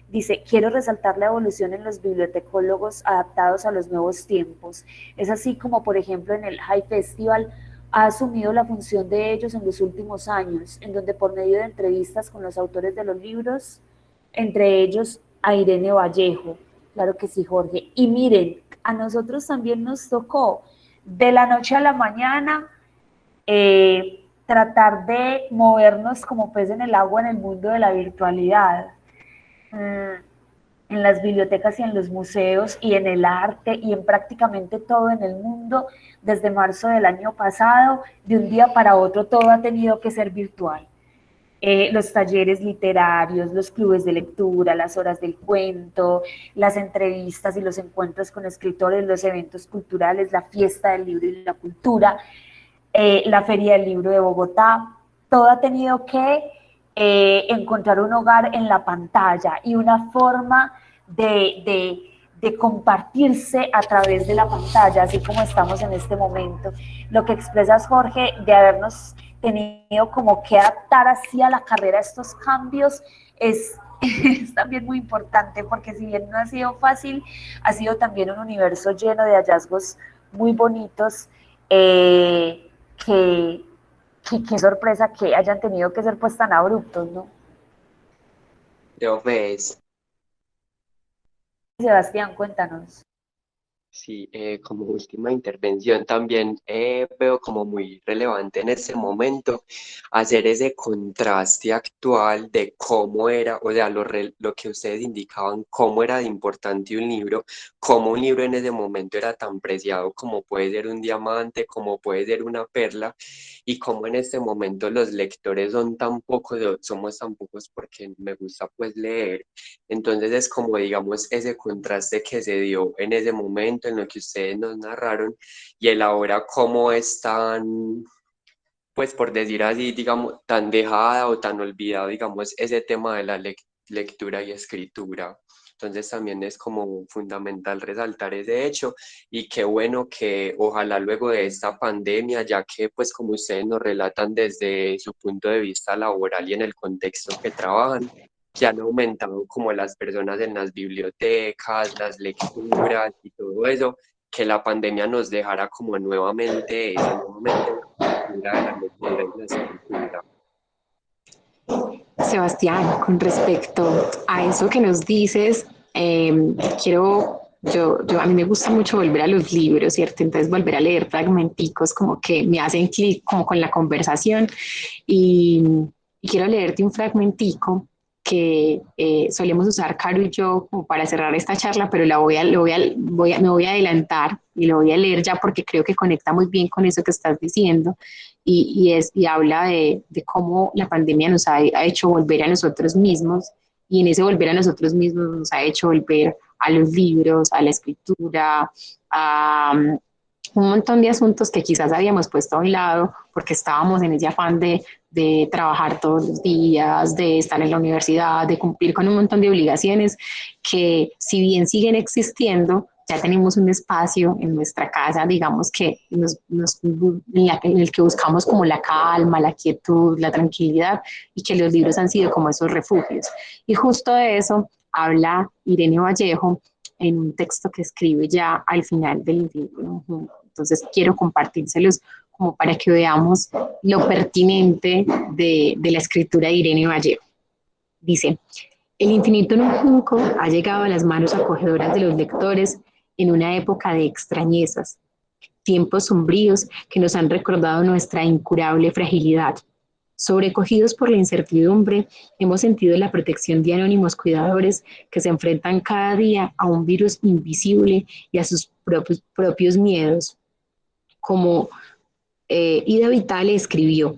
Dice, quiero resaltar la evolución en los bibliotecólogos adaptados a los nuevos tiempos. Es así como, por ejemplo, en el High Festival ha asumido la función de ellos en los últimos años, en donde por medio de entrevistas con los autores de los libros, entre ellos a Irene Vallejo. Claro que sí, Jorge. Y miren, a nosotros también nos tocó de la noche a la mañana tratar de movernos como pez en el agua en el mundo de la virtualidad. En las bibliotecas y en los museos y en el arte y en prácticamente todo en el mundo, desde marzo del año pasado, de un día para otro todo ha tenido que ser virtual. Los talleres literarios, los clubes de lectura, las horas del cuento, las entrevistas y los encuentros con escritores, los eventos culturales, la fiesta del libro y la cultura, la Feria del Libro de Bogotá, todo ha tenido que encontrar un hogar en la pantalla y una forma de compartirse a través de la pantalla, así como estamos en este momento. Lo que expresas, Jorge, de habernos tenido como que adaptar así a la carrera estos cambios, es también muy importante, porque si bien no ha sido fácil, ha sido también un universo lleno de hallazgos muy bonitos, qué sorpresa que hayan tenido que ser pues tan abruptos, ¿no? Profes, Sebastián, cuéntanos. sí, como última intervención también veo como muy relevante en este momento hacer ese contraste actual de cómo era, o sea, lo que ustedes indicaban, cómo era de importante un libro, cómo un libro en ese momento era tan preciado como puede ser un diamante, como puede ser una perla, y cómo en este momento los lectores son tan pocos, somos tan pocos porque me gusta pues leer. Entonces es como, digamos, ese contraste que se dio en ese momento en lo que ustedes nos narraron y el ahora cómo es tan, pues por decir así, digamos, tan dejada o tan olvidado, digamos, ese tema de la lectura y escritura. Entonces también es como fundamental resaltar ese hecho, y qué bueno que ojalá luego de esta pandemia, ya que pues como ustedes nos relatan desde su punto de vista laboral y en el contexto que trabajan, que han aumentado como las personas en las bibliotecas, las lecturas y todo eso, que la pandemia nos dejara como nuevamente eso, nuevamente la cultura de la lectura y la escritura. Sebastián, con respecto a eso que nos dices, a mí me gusta mucho volver a los libros, ¿cierto? Entonces volver a leer fragmenticos como que me hacen clic como con la conversación, y, y quiero leerte un fragmentico que solemos usar Caro y yo como para cerrar esta charla, pero me voy a adelantar y lo voy a leer ya porque creo que conecta muy bien con eso que estás diciendo, y habla de cómo la pandemia nos ha hecho volver a nosotros mismos, y en ese volver a nosotros mismos nos ha hecho volver a los libros, a la escritura, a un montón de asuntos que quizás habíamos puesto a un lado porque estábamos en ese afán de trabajar todos los días, de estar en la universidad, de cumplir con un montón de obligaciones que si bien siguen existiendo, ya tenemos un espacio en nuestra casa, digamos que en el que buscamos como la calma, la quietud, la tranquilidad y que los libros han sido como esos refugios. Y justo de eso habla Irene Vallejo en un texto que escribe ya al final del Infinito. Entonces quiero compartírselos como para que veamos lo pertinente de la escritura de Irene Vallejo. Dice, el infinito en un junco ha llegado a las manos acogedoras de los lectores en una época de extrañezas, tiempos sombríos que nos han recordado nuestra incurable fragilidad. Sobrecogidos por la incertidumbre, hemos sentido la protección de anónimos cuidadores que se enfrentan cada día a un virus invisible y a sus propios miedos. Como Ida Vitale escribió,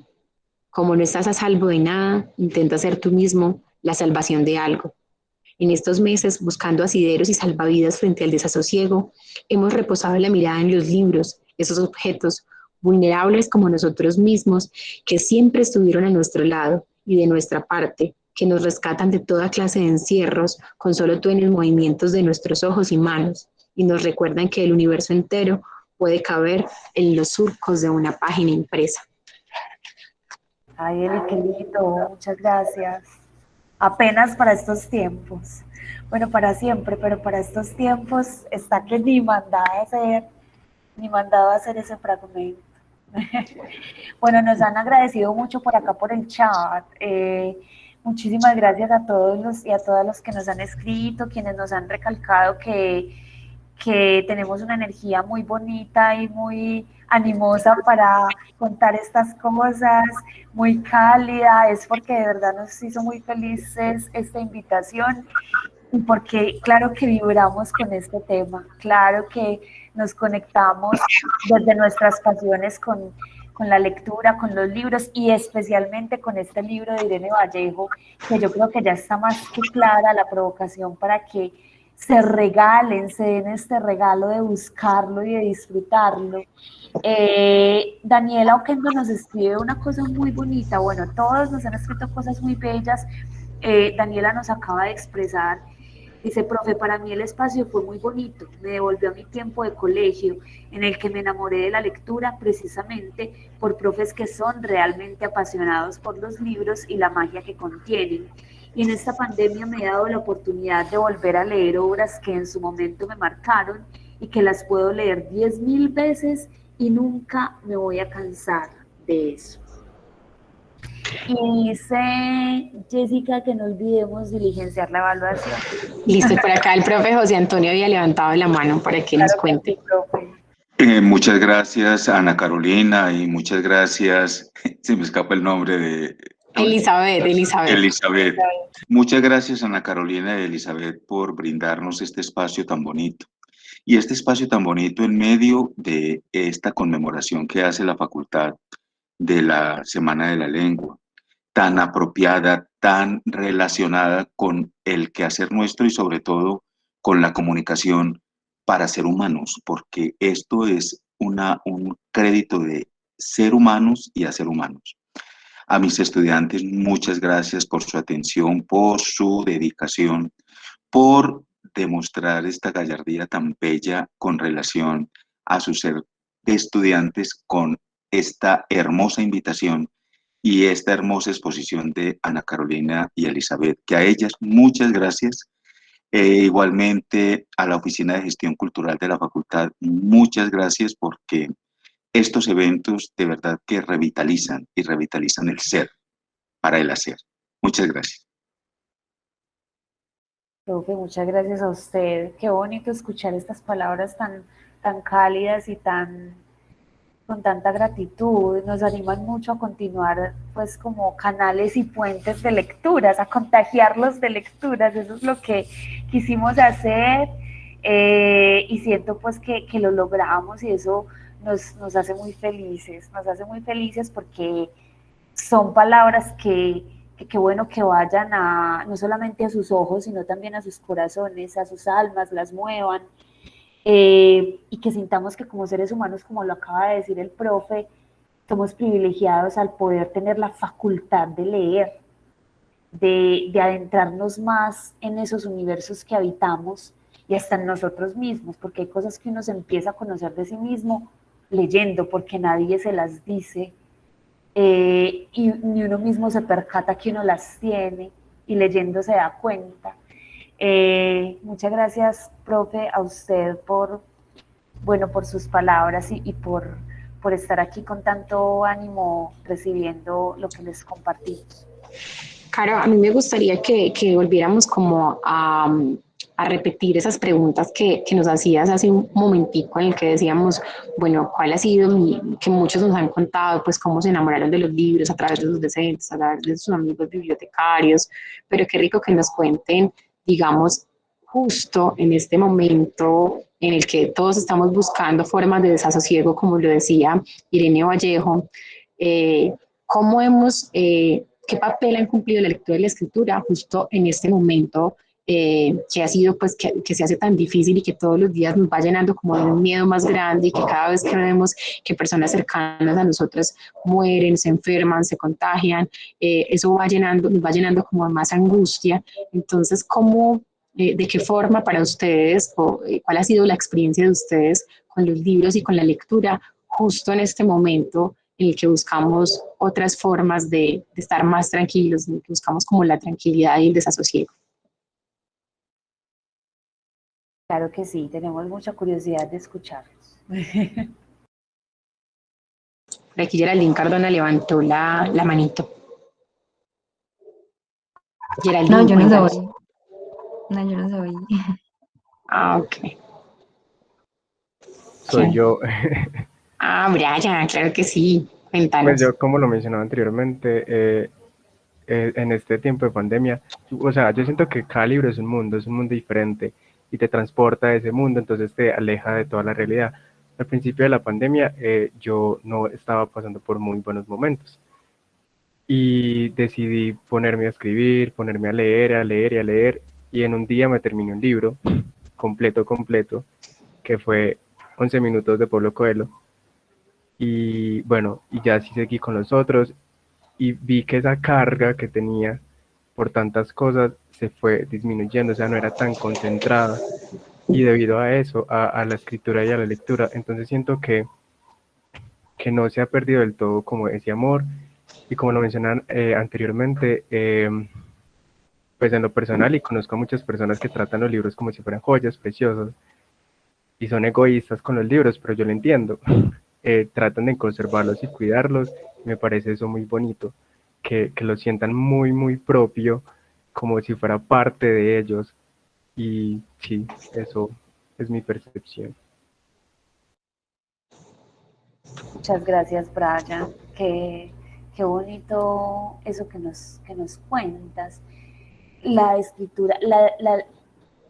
como no estás a salvo de nada, intenta ser tú mismo la salvación de algo. En estos meses, buscando asideros y salvavidas frente al desasosiego, hemos reposado la mirada en los libros, esos objetos vulnerables como nosotros mismos, que siempre estuvieron a nuestro lado y de nuestra parte, que nos rescatan de toda clase de encierros con solo tuenes movimientos de nuestros ojos y manos, y nos recuerdan que el universo entero puede caber en los surcos de una página impresa. Ay, Eli, qué lindo, muchas gracias. Apenas para estos tiempos. Bueno, para siempre, pero para estos tiempos está que ni mandado a hacer ese fragmento. Bueno, nos han agradecido mucho por acá por el chat. Muchísimas gracias a todos y a todas los que nos han escrito, quienes nos han recalcado que tenemos una energía muy bonita y muy animosa para contar estas cosas, muy cálida. Es porque de verdad nos hizo muy felices esta invitación y porque claro que vibramos con este tema, claro que nos conectamos desde nuestras pasiones con la lectura, con los libros y especialmente con este libro de Irene Vallejo, que yo creo que ya está más que clara la provocación para que se regalen, se den este regalo de buscarlo y de disfrutarlo. Daniela Oquendo nos escribe una cosa muy bonita, bueno, todos nos han escrito cosas muy bellas. Daniela nos acaba de expresar, dice, profe, para mí el espacio fue muy bonito, me devolvió a mi tiempo de colegio, en el que me enamoré de la lectura precisamente por profes que son realmente apasionados por los libros y la magia que contienen. Y en esta pandemia me he dado la oportunidad de volver a leer obras que en su momento me marcaron y que las puedo leer 10.000 veces y nunca me voy a cansar de eso. Y dice Jessica que no olvidemos diligenciar la evaluación. Listo, por acá el profe José Antonio había levantado la mano para que nos cuente. Muchas gracias, Ana Carolina, y muchas gracias, se me escapa el nombre de... Elizabeth. Muchas gracias, Ana Carolina y Elizabeth, por brindarnos este espacio tan bonito. Y este espacio tan bonito en medio de esta conmemoración que hace la Facultad de la Semana de la Lengua, tan apropiada, tan relacionada con el quehacer nuestro y sobre todo con la comunicación para ser humanos, porque esto es un crédito de ser humanos y hacer humanos. A mis estudiantes, muchas gracias por su atención, por su dedicación, por demostrar esta gallardía tan bella con relación a su ser de estudiantes con esta hermosa invitación y esta hermosa exposición de Ana Carolina y Elizabeth, que a ellas muchas gracias. Igualmente a la Oficina de Gestión Cultural de la Facultad, muchas gracias porque estos eventos de verdad que revitalizan y revitalizan el ser para el hacer. Muchas gracias. Profe, muchas gracias a usted. Qué bonito escuchar estas palabras tan cálidas y con tanta gratitud. Nos animan mucho a continuar pues como canales y puentes de lecturas, a contagiarlos de lecturas. Eso es lo que quisimos hacer y siento pues que lo logramos y eso nos hace muy felices. Nos hace muy felices porque son palabras que bueno que vayan no solamente a sus ojos, sino también a sus corazones, a sus almas, las muevan. y que sintamos que como seres humanos, como lo acaba de decir el profe, somos privilegiados al poder tener la facultad de leer, de adentrarnos más en esos universos que habitamos y hasta en nosotros mismos, porque hay cosas que uno se empieza a conocer de sí mismo leyendo, porque nadie se las dice, y ni uno mismo se percata que uno las tiene, y leyendo se da cuenta. Muchas gracias, profe, a usted por, bueno, por sus palabras y por estar aquí con tanto ánimo recibiendo lo que les compartimos. Caro, a mí me gustaría que volviéramos como a repetir esas preguntas que nos hacías hace un momentico en el que decíamos, bueno, ¿cuál ha sido que muchos nos han contado, pues cómo se enamoraron de los libros a través de sus docentes, a través de sus amigos bibliotecarios, pero qué rico que nos cuenten, digamos, justo en este momento en el que todos estamos buscando formas de desasosiego, como lo decía Irene Vallejo, cómo hemos qué papel han cumplido la lectura y la escritura justo en este momento que ha sido pues que se hace tan difícil y que todos los días nos va llenando como de un miedo más grande y que cada vez que vemos que personas cercanas a nosotras mueren, se enferman, se contagian, eso va llenando, nos va llenando como de más angustia. Entonces, ¿cómo, de qué forma para ustedes o cuál ha sido la experiencia de ustedes con los libros y con la lectura justo en este momento en el que buscamos otras formas de estar más tranquilos, en el que buscamos como la tranquilidad y el desasosiego? Claro que sí, tenemos mucha curiosidad de escucharlos. Por aquí Geraldine Cardona levantó la manito. No, Geraldine, yo no cuéntanos. soy. No, yo no soy. Ah, ok. Soy ¿Quién? yo. Ah, Brian, claro que sí. Pues Cuéntanos. yo, como lo mencionaba anteriormente, en este tiempo de pandemia, o sea, yo siento que cada libro es un mundo diferente y te transporta a ese mundo, entonces te aleja de toda la realidad. Al principio de la pandemia, yo no estaba pasando por muy buenos momentos y decidí ponerme a escribir, ponerme a leer, a leer y a leer, y en un día me terminé un libro completo, que fue 11 minutos de Pablo Coelho. Y bueno, y ya sí seguí con los otros y vi que esa carga que tenía por tantas cosas se fue disminuyendo, o sea, no era tan concentrada. Y debido a eso, a la escritura y a la lectura, entonces siento que no se ha perdido del todo como ese amor. Y como lo mencionan anteriormente, pues en lo personal, y conozco a muchas personas que tratan los libros como si fueran joyas preciosas y son egoístas con los libros, pero yo lo entiendo. Tratan de conservarlos y cuidarlos. Me parece eso muy bonito, que lo sientan muy, muy propio, como si fuera parte de ellos. Y sí, eso es mi percepción. Muchas gracias, Brian. Qué bonito eso que nos cuentas. La escritura, la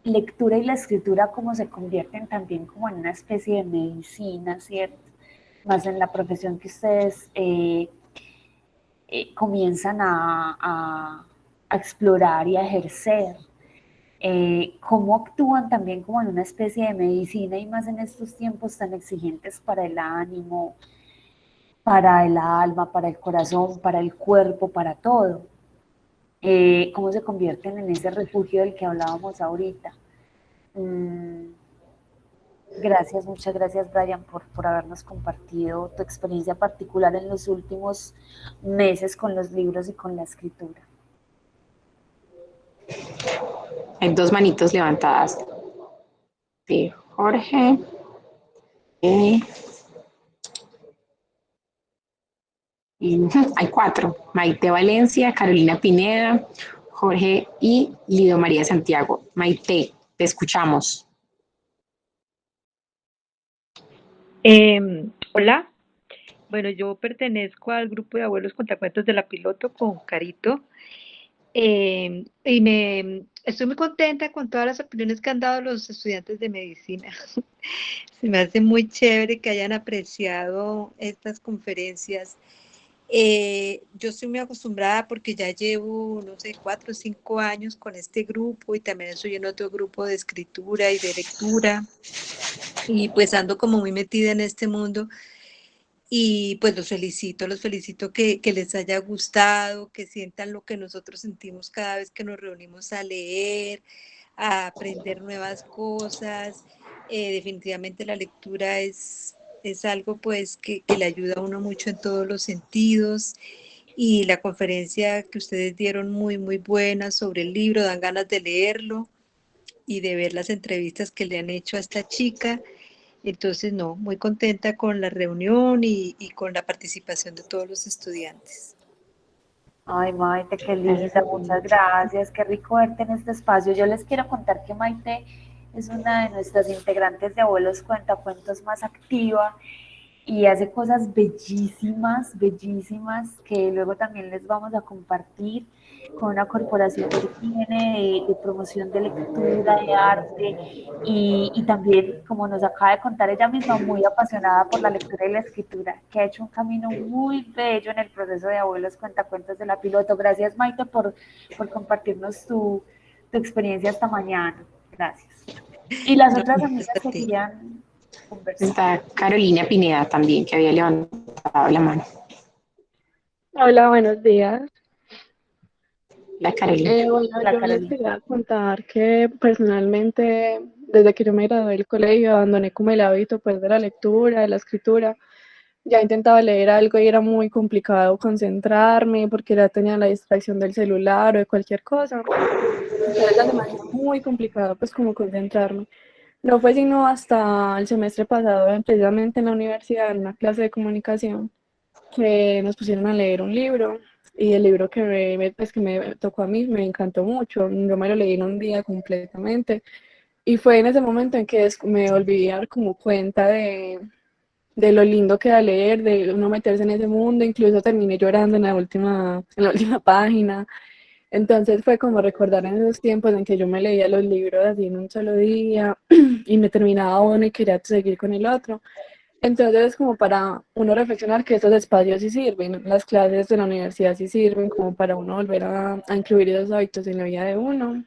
lectura y la escritura como se convierten también como en una especie de medicina, ¿cierto? Más en la profesión que ustedes comienzan a explorar y a ejercer. Cómo actúan también como en una especie de medicina y más en estos tiempos tan exigentes para el ánimo, para el alma, para el corazón, para el cuerpo, para todo. Cómo se convierten en ese refugio del que hablábamos ahorita. Gracias, muchas gracias, Brian, por habernos compartido tu experiencia particular en los últimos meses con los libros y con la escritura. Hay dos manitos levantadas. Sí, Jorge. Y hay cuatro. Maite Valencia, Carolina Pineda, Jorge y Lido María Santiago. Maite, te escuchamos. Hola, bueno, yo pertenezco al grupo de abuelos contacuentos de la Piloto con Carito y estoy muy contenta con todas las opiniones que han dado los estudiantes de medicina. Se me hace muy chévere que hayan apreciado estas conferencias. Yo estoy muy acostumbrada porque ya llevo, no sé, 4 o 5 años con este grupo y también estoy en otro grupo de escritura y de lectura y pues ando como muy metida en este mundo y pues los felicito que les haya gustado, que sientan lo que nosotros sentimos cada vez que nos reunimos a leer, a aprender nuevas cosas. Definitivamente la lectura es algo pues que le ayuda a uno mucho en todos los sentidos y la conferencia que ustedes dieron muy buena sobre el libro, dan ganas de leerlo y de ver las entrevistas que le han hecho a esta chica. Entonces, no, muy contenta con la reunión y con la participación de todos los estudiantes. Ay, Maite, qué linda, muchas gracias, qué rico verte en este espacio. Yo les quiero contar que Maite es una de nuestras integrantes de Abuelos Cuentacuentos más activa y hace cosas bellísimas, bellísimas, que luego también les vamos a compartir con una corporación que tiene de promoción de lectura, de arte y también, como nos acaba de contar ella misma, muy apasionada por la lectura y la escritura, que ha hecho un camino muy bello en el proceso de Abuelos Cuentacuentos de la Piloto. Gracias, Maite, por compartirnos tu experiencia esta mañana. Gracias. Y las otras amigas que querían conversar. Está Carolina Pineda también, que había levantado la mano. Hola, buenos días. La Carolina. Bueno, La yo les Carolina. quería contar que personalmente, desde que yo me gradué del colegio, abandoné como el hábito pues de la lectura, de la escritura. Ya intentaba leer algo y era muy complicado concentrarme porque ya tenía la distracción del celular o de cualquier cosa. Entonces ya se me hacía muy complicado pues como concentrarme. No fue sino hasta el semestre pasado, precisamente en la universidad, en una clase de comunicación, que nos pusieron a leer un libro y el libro pues, que me tocó a mí me encantó mucho. Yo me lo leí en un día completamente y fue en ese momento en que me volví a dar como cuenta de lo lindo que era leer, de uno meterse en ese mundo. Incluso terminé llorando en la última página. Entonces fue como recordar en esos tiempos en que yo me leía los libros así en un solo día y me terminaba uno y quería seguir con el otro. Entonces es como para uno reflexionar que estos espacios sí sirven, las clases de la universidad sí sirven como para uno volver a incluir esos hábitos en la vida de uno.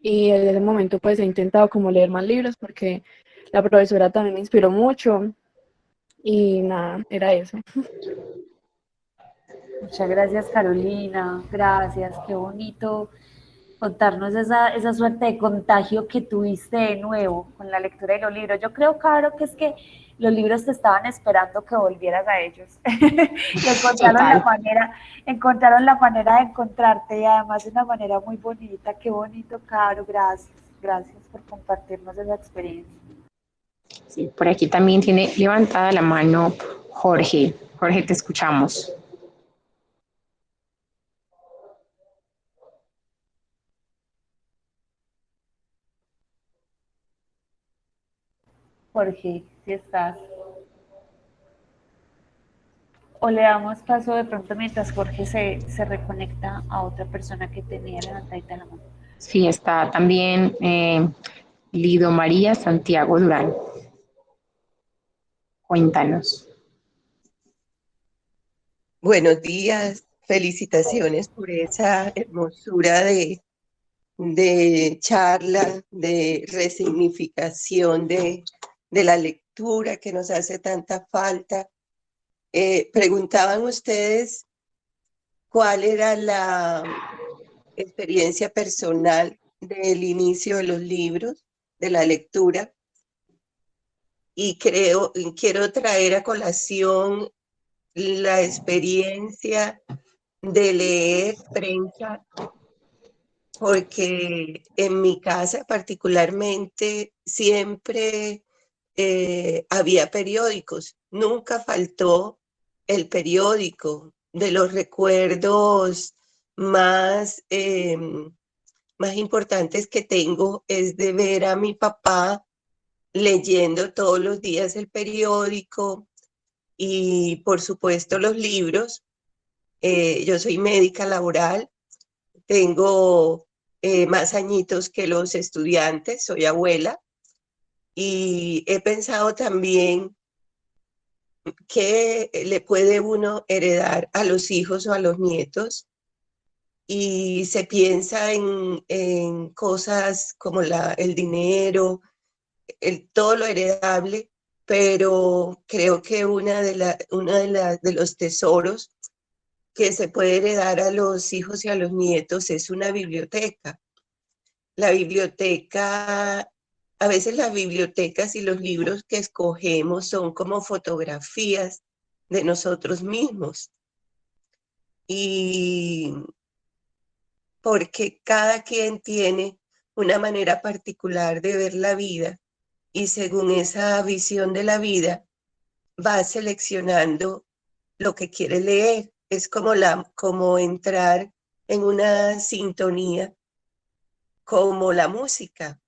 Y desde ese momento pues he intentado como leer más libros porque la profesora también me inspiró mucho y nada, era eso. Muchas gracias, Carolina. Gracias, qué bonito contarnos esa suerte de contagio que tuviste de nuevo con la lectura de los libros. Yo creo, Caro, que es que los libros te estaban esperando que volvieras a ellos. Y encontraron la manera de encontrarte y además de una manera muy bonita. Qué bonito, Caro. Gracias. Gracias por compartirnos esa experiencia. Sí, por aquí también tiene levantada la mano Jorge. Jorge, te escuchamos. Jorge, si estás. O le damos paso de pronto mientras Jorge se reconecta a otra persona que tenía levantadita la mano. Sí, está también Lido María Santiago Durán. Cuéntanos. Buenos días, felicitaciones por esa hermosura de charla, de resignificación de la lectura que nos hace tanta falta. Preguntaban ustedes cuál era la experiencia personal del inicio de los libros, de la lectura, y quiero traer a colación la experiencia de leer prensa, porque en mi casa particularmente siempre había periódicos, nunca faltó el periódico. De los recuerdos más, más importantes que tengo es de ver a mi papá leyendo todos los días el periódico y por supuesto los libros. Yo soy médica laboral, tengo más añitos que los estudiantes, soy abuela y he pensado también ¿qué le puede uno heredar a los hijos o a los nietos? Y se piensa en cosas como el dinero, todo lo heredable, pero creo que de los tesoros que se puede heredar a los hijos y a los nietos es una biblioteca. La biblioteca, a veces las bibliotecas y los libros que escogemos son como fotografías de nosotros mismos. Y porque cada quien tiene una manera particular de ver la vida y según esa visión de la vida va seleccionando lo que quiere leer. Es como entrar en una sintonía, como la música.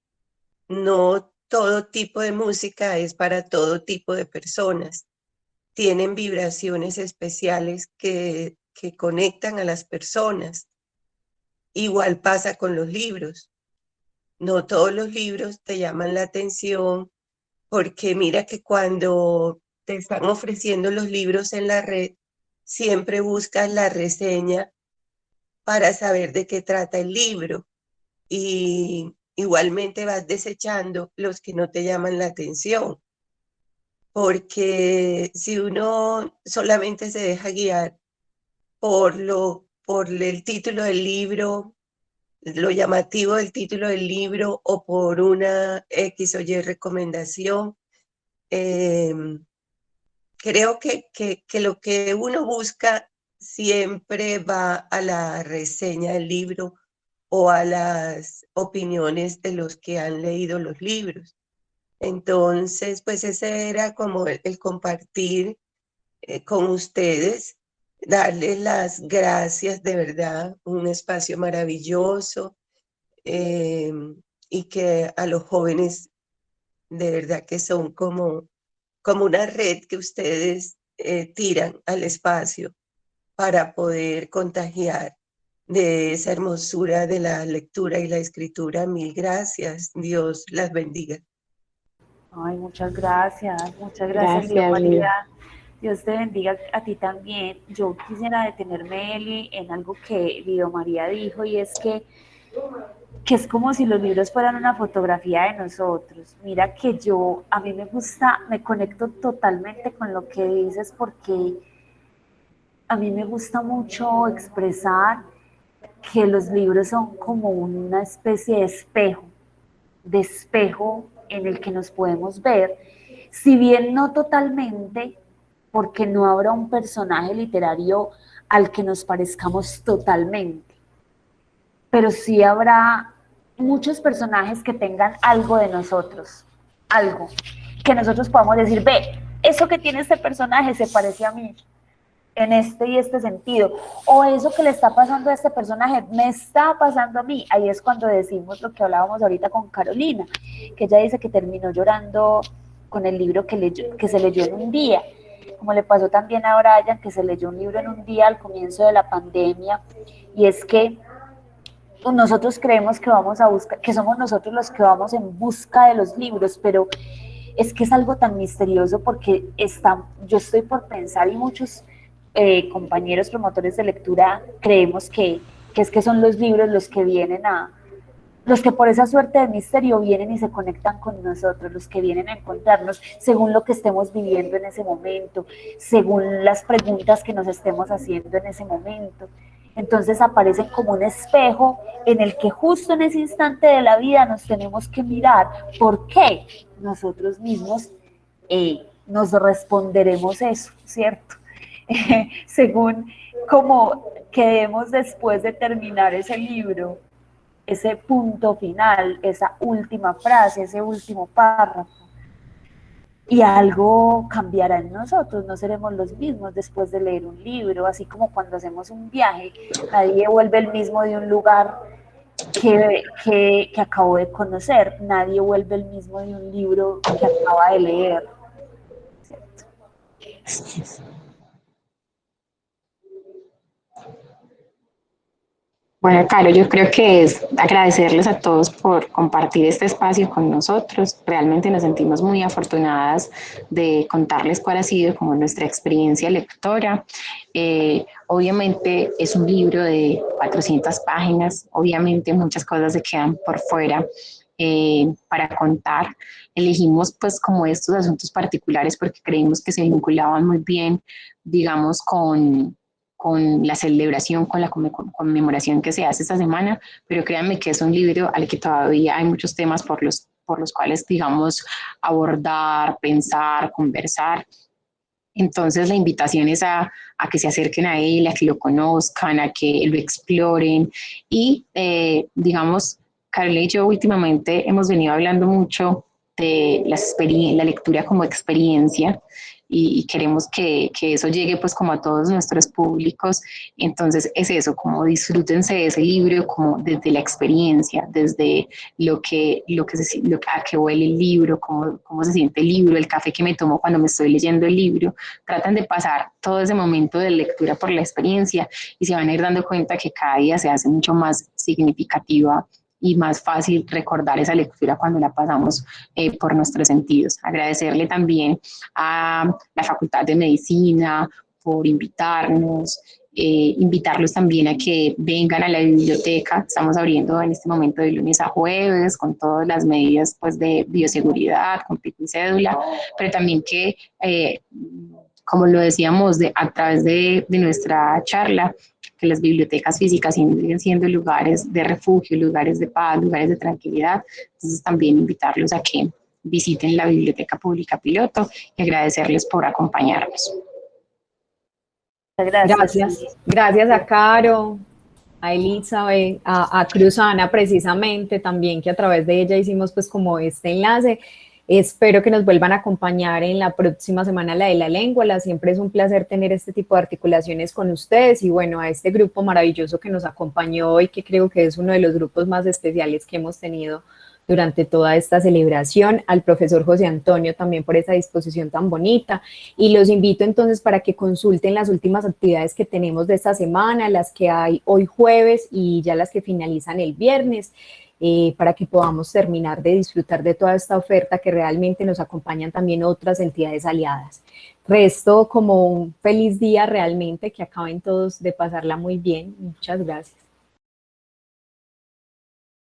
No todo tipo de música es para todo tipo de personas. Tienen vibraciones especiales que conectan a las personas. Igual pasa con los libros. No todos los libros te llaman la atención porque mira que cuando te están ofreciendo los libros en la red, siempre buscas la reseña para saber de qué trata el libro y igualmente vas desechando los que no te llaman la atención, porque si uno solamente se deja guiar por el título del libro, lo llamativo del título del libro o por una X o Y recomendación, creo que lo que uno busca siempre va a la reseña del libro o a las opiniones de los que han leído los libros. Entonces, pues ese era como el compartir con ustedes, darles las gracias de verdad, un espacio maravilloso y que a los jóvenes de verdad que son como una red que ustedes tiran al espacio para poder contagiar de esa hermosura de la lectura y la escritura. Mil gracias. Dios las bendiga. Ay, muchas gracias, Leo Gracias, María. Leo. Dios te bendiga a ti también. Yo quisiera detenerme, Eli, en algo que Leo María dijo, y es que es como si los libros fueran una fotografía de nosotros. Mira que a mí me gusta, me conecto totalmente con lo que dices, porque a mí me gusta mucho expresar que los libros son como una especie de espejo en el que nos podemos ver, si bien no totalmente, porque no habrá un personaje literario al que nos parezcamos totalmente, pero sí habrá muchos personajes que tengan algo de nosotros, algo que nosotros podamos decir, ve, eso que tiene este personaje se parece a mí, en este y este sentido, o eso que le está pasando a este personaje me está pasando a mí. Ahí es cuando decimos lo que hablábamos ahorita con Carolina, que ella dice que terminó llorando con el libro que se leyó en un día, como le pasó también a Brian, que se leyó un libro en un día al comienzo de la pandemia, y es que nosotros creemos que vamos a buscar, que somos nosotros los que vamos en busca de los libros, pero es que es algo tan misterioso, porque yo estoy por pensar, y muchos compañeros promotores de lectura creemos que es que son los libros los que vienen los que por esa suerte de misterio vienen y se conectan con nosotros, los que vienen a encontrarnos según lo que estemos viviendo en ese momento, según las preguntas que nos estemos haciendo en ese momento. Entonces aparecen como un espejo en el que justo en ese instante de la vida nos tenemos que mirar. ¿Por qué? Nosotros mismos nos responderemos eso, ¿cierto? Según cómo quedemos después de terminar ese libro, ese punto final, esa última frase, ese último párrafo. Y algo cambiará en nosotros, no seremos los mismos después de leer un libro, así como cuando hacemos un viaje, nadie vuelve el mismo de un lugar que acabo de conocer, nadie vuelve el mismo de un libro que acaba de leer. ¿Cierto? Bueno, Caro, yo creo que es agradecerles a todos por compartir este espacio con nosotros. Realmente nos sentimos muy afortunadas de contarles cuál ha sido como nuestra experiencia lectora. Obviamente es un libro de 400 páginas, obviamente muchas cosas se quedan por fuera para contar. Elegimos pues como estos asuntos particulares porque creímos que se vinculaban muy bien, digamos, con la celebración, con la conmemoración que se hace esta semana, pero créanme que es un libro al que todavía hay muchos temas por los cuales, digamos, abordar, pensar, conversar. Entonces la invitación es a que se acerquen a él, a que lo conozcan, a que lo exploren y, digamos, Carla y yo últimamente hemos venido hablando mucho de la lectura como experiencia y queremos que eso llegue pues como a todos nuestros públicos. Entonces es eso, como disfrútense de ese libro como desde la experiencia, desde a que huele el libro, cómo se siente el libro, el café que me tomo cuando me estoy leyendo el libro. Tratan de pasar todo ese momento de lectura por la experiencia y se van a ir dando cuenta que cada día se hace mucho más significativa y más fácil recordar esa lectura cuando la pasamos por nuestros sentidos. Agradecerle también a la Facultad de Medicina por invitarnos, invitarlos también a que vengan a la biblioteca. Estamos abriendo en este momento de lunes a jueves con todas las medidas pues, de bioseguridad, con pico y cédula, pero también que, como lo decíamos a través de nuestra charla, que las bibliotecas físicas siguen siendo lugares de refugio, lugares de paz, lugares de tranquilidad. Entonces también invitarlos a que visiten la Biblioteca Pública Piloto y agradecerles por acompañarnos. Gracias. Gracias a Caro, a Elizabeth, a Cruzana precisamente también, que a través de ella hicimos pues como este enlace. Espero que nos vuelvan a acompañar en la próxima semana, la de la lengua. Siempre es un placer tener este tipo de articulaciones con ustedes y bueno, a este grupo maravilloso que nos acompañó hoy, que creo que es uno de los grupos más especiales que hemos tenido durante toda esta celebración, al profesor José Antonio también por esa disposición tan bonita, y los invito entonces para que consulten las últimas actividades que tenemos de esta semana, las que hay hoy jueves y ya las que finalizan el viernes, para que podamos terminar de disfrutar de toda esta oferta que realmente nos acompañan también otras entidades aliadas. Resto como un feliz día realmente, que acaben todos de pasarla muy bien. Muchas gracias.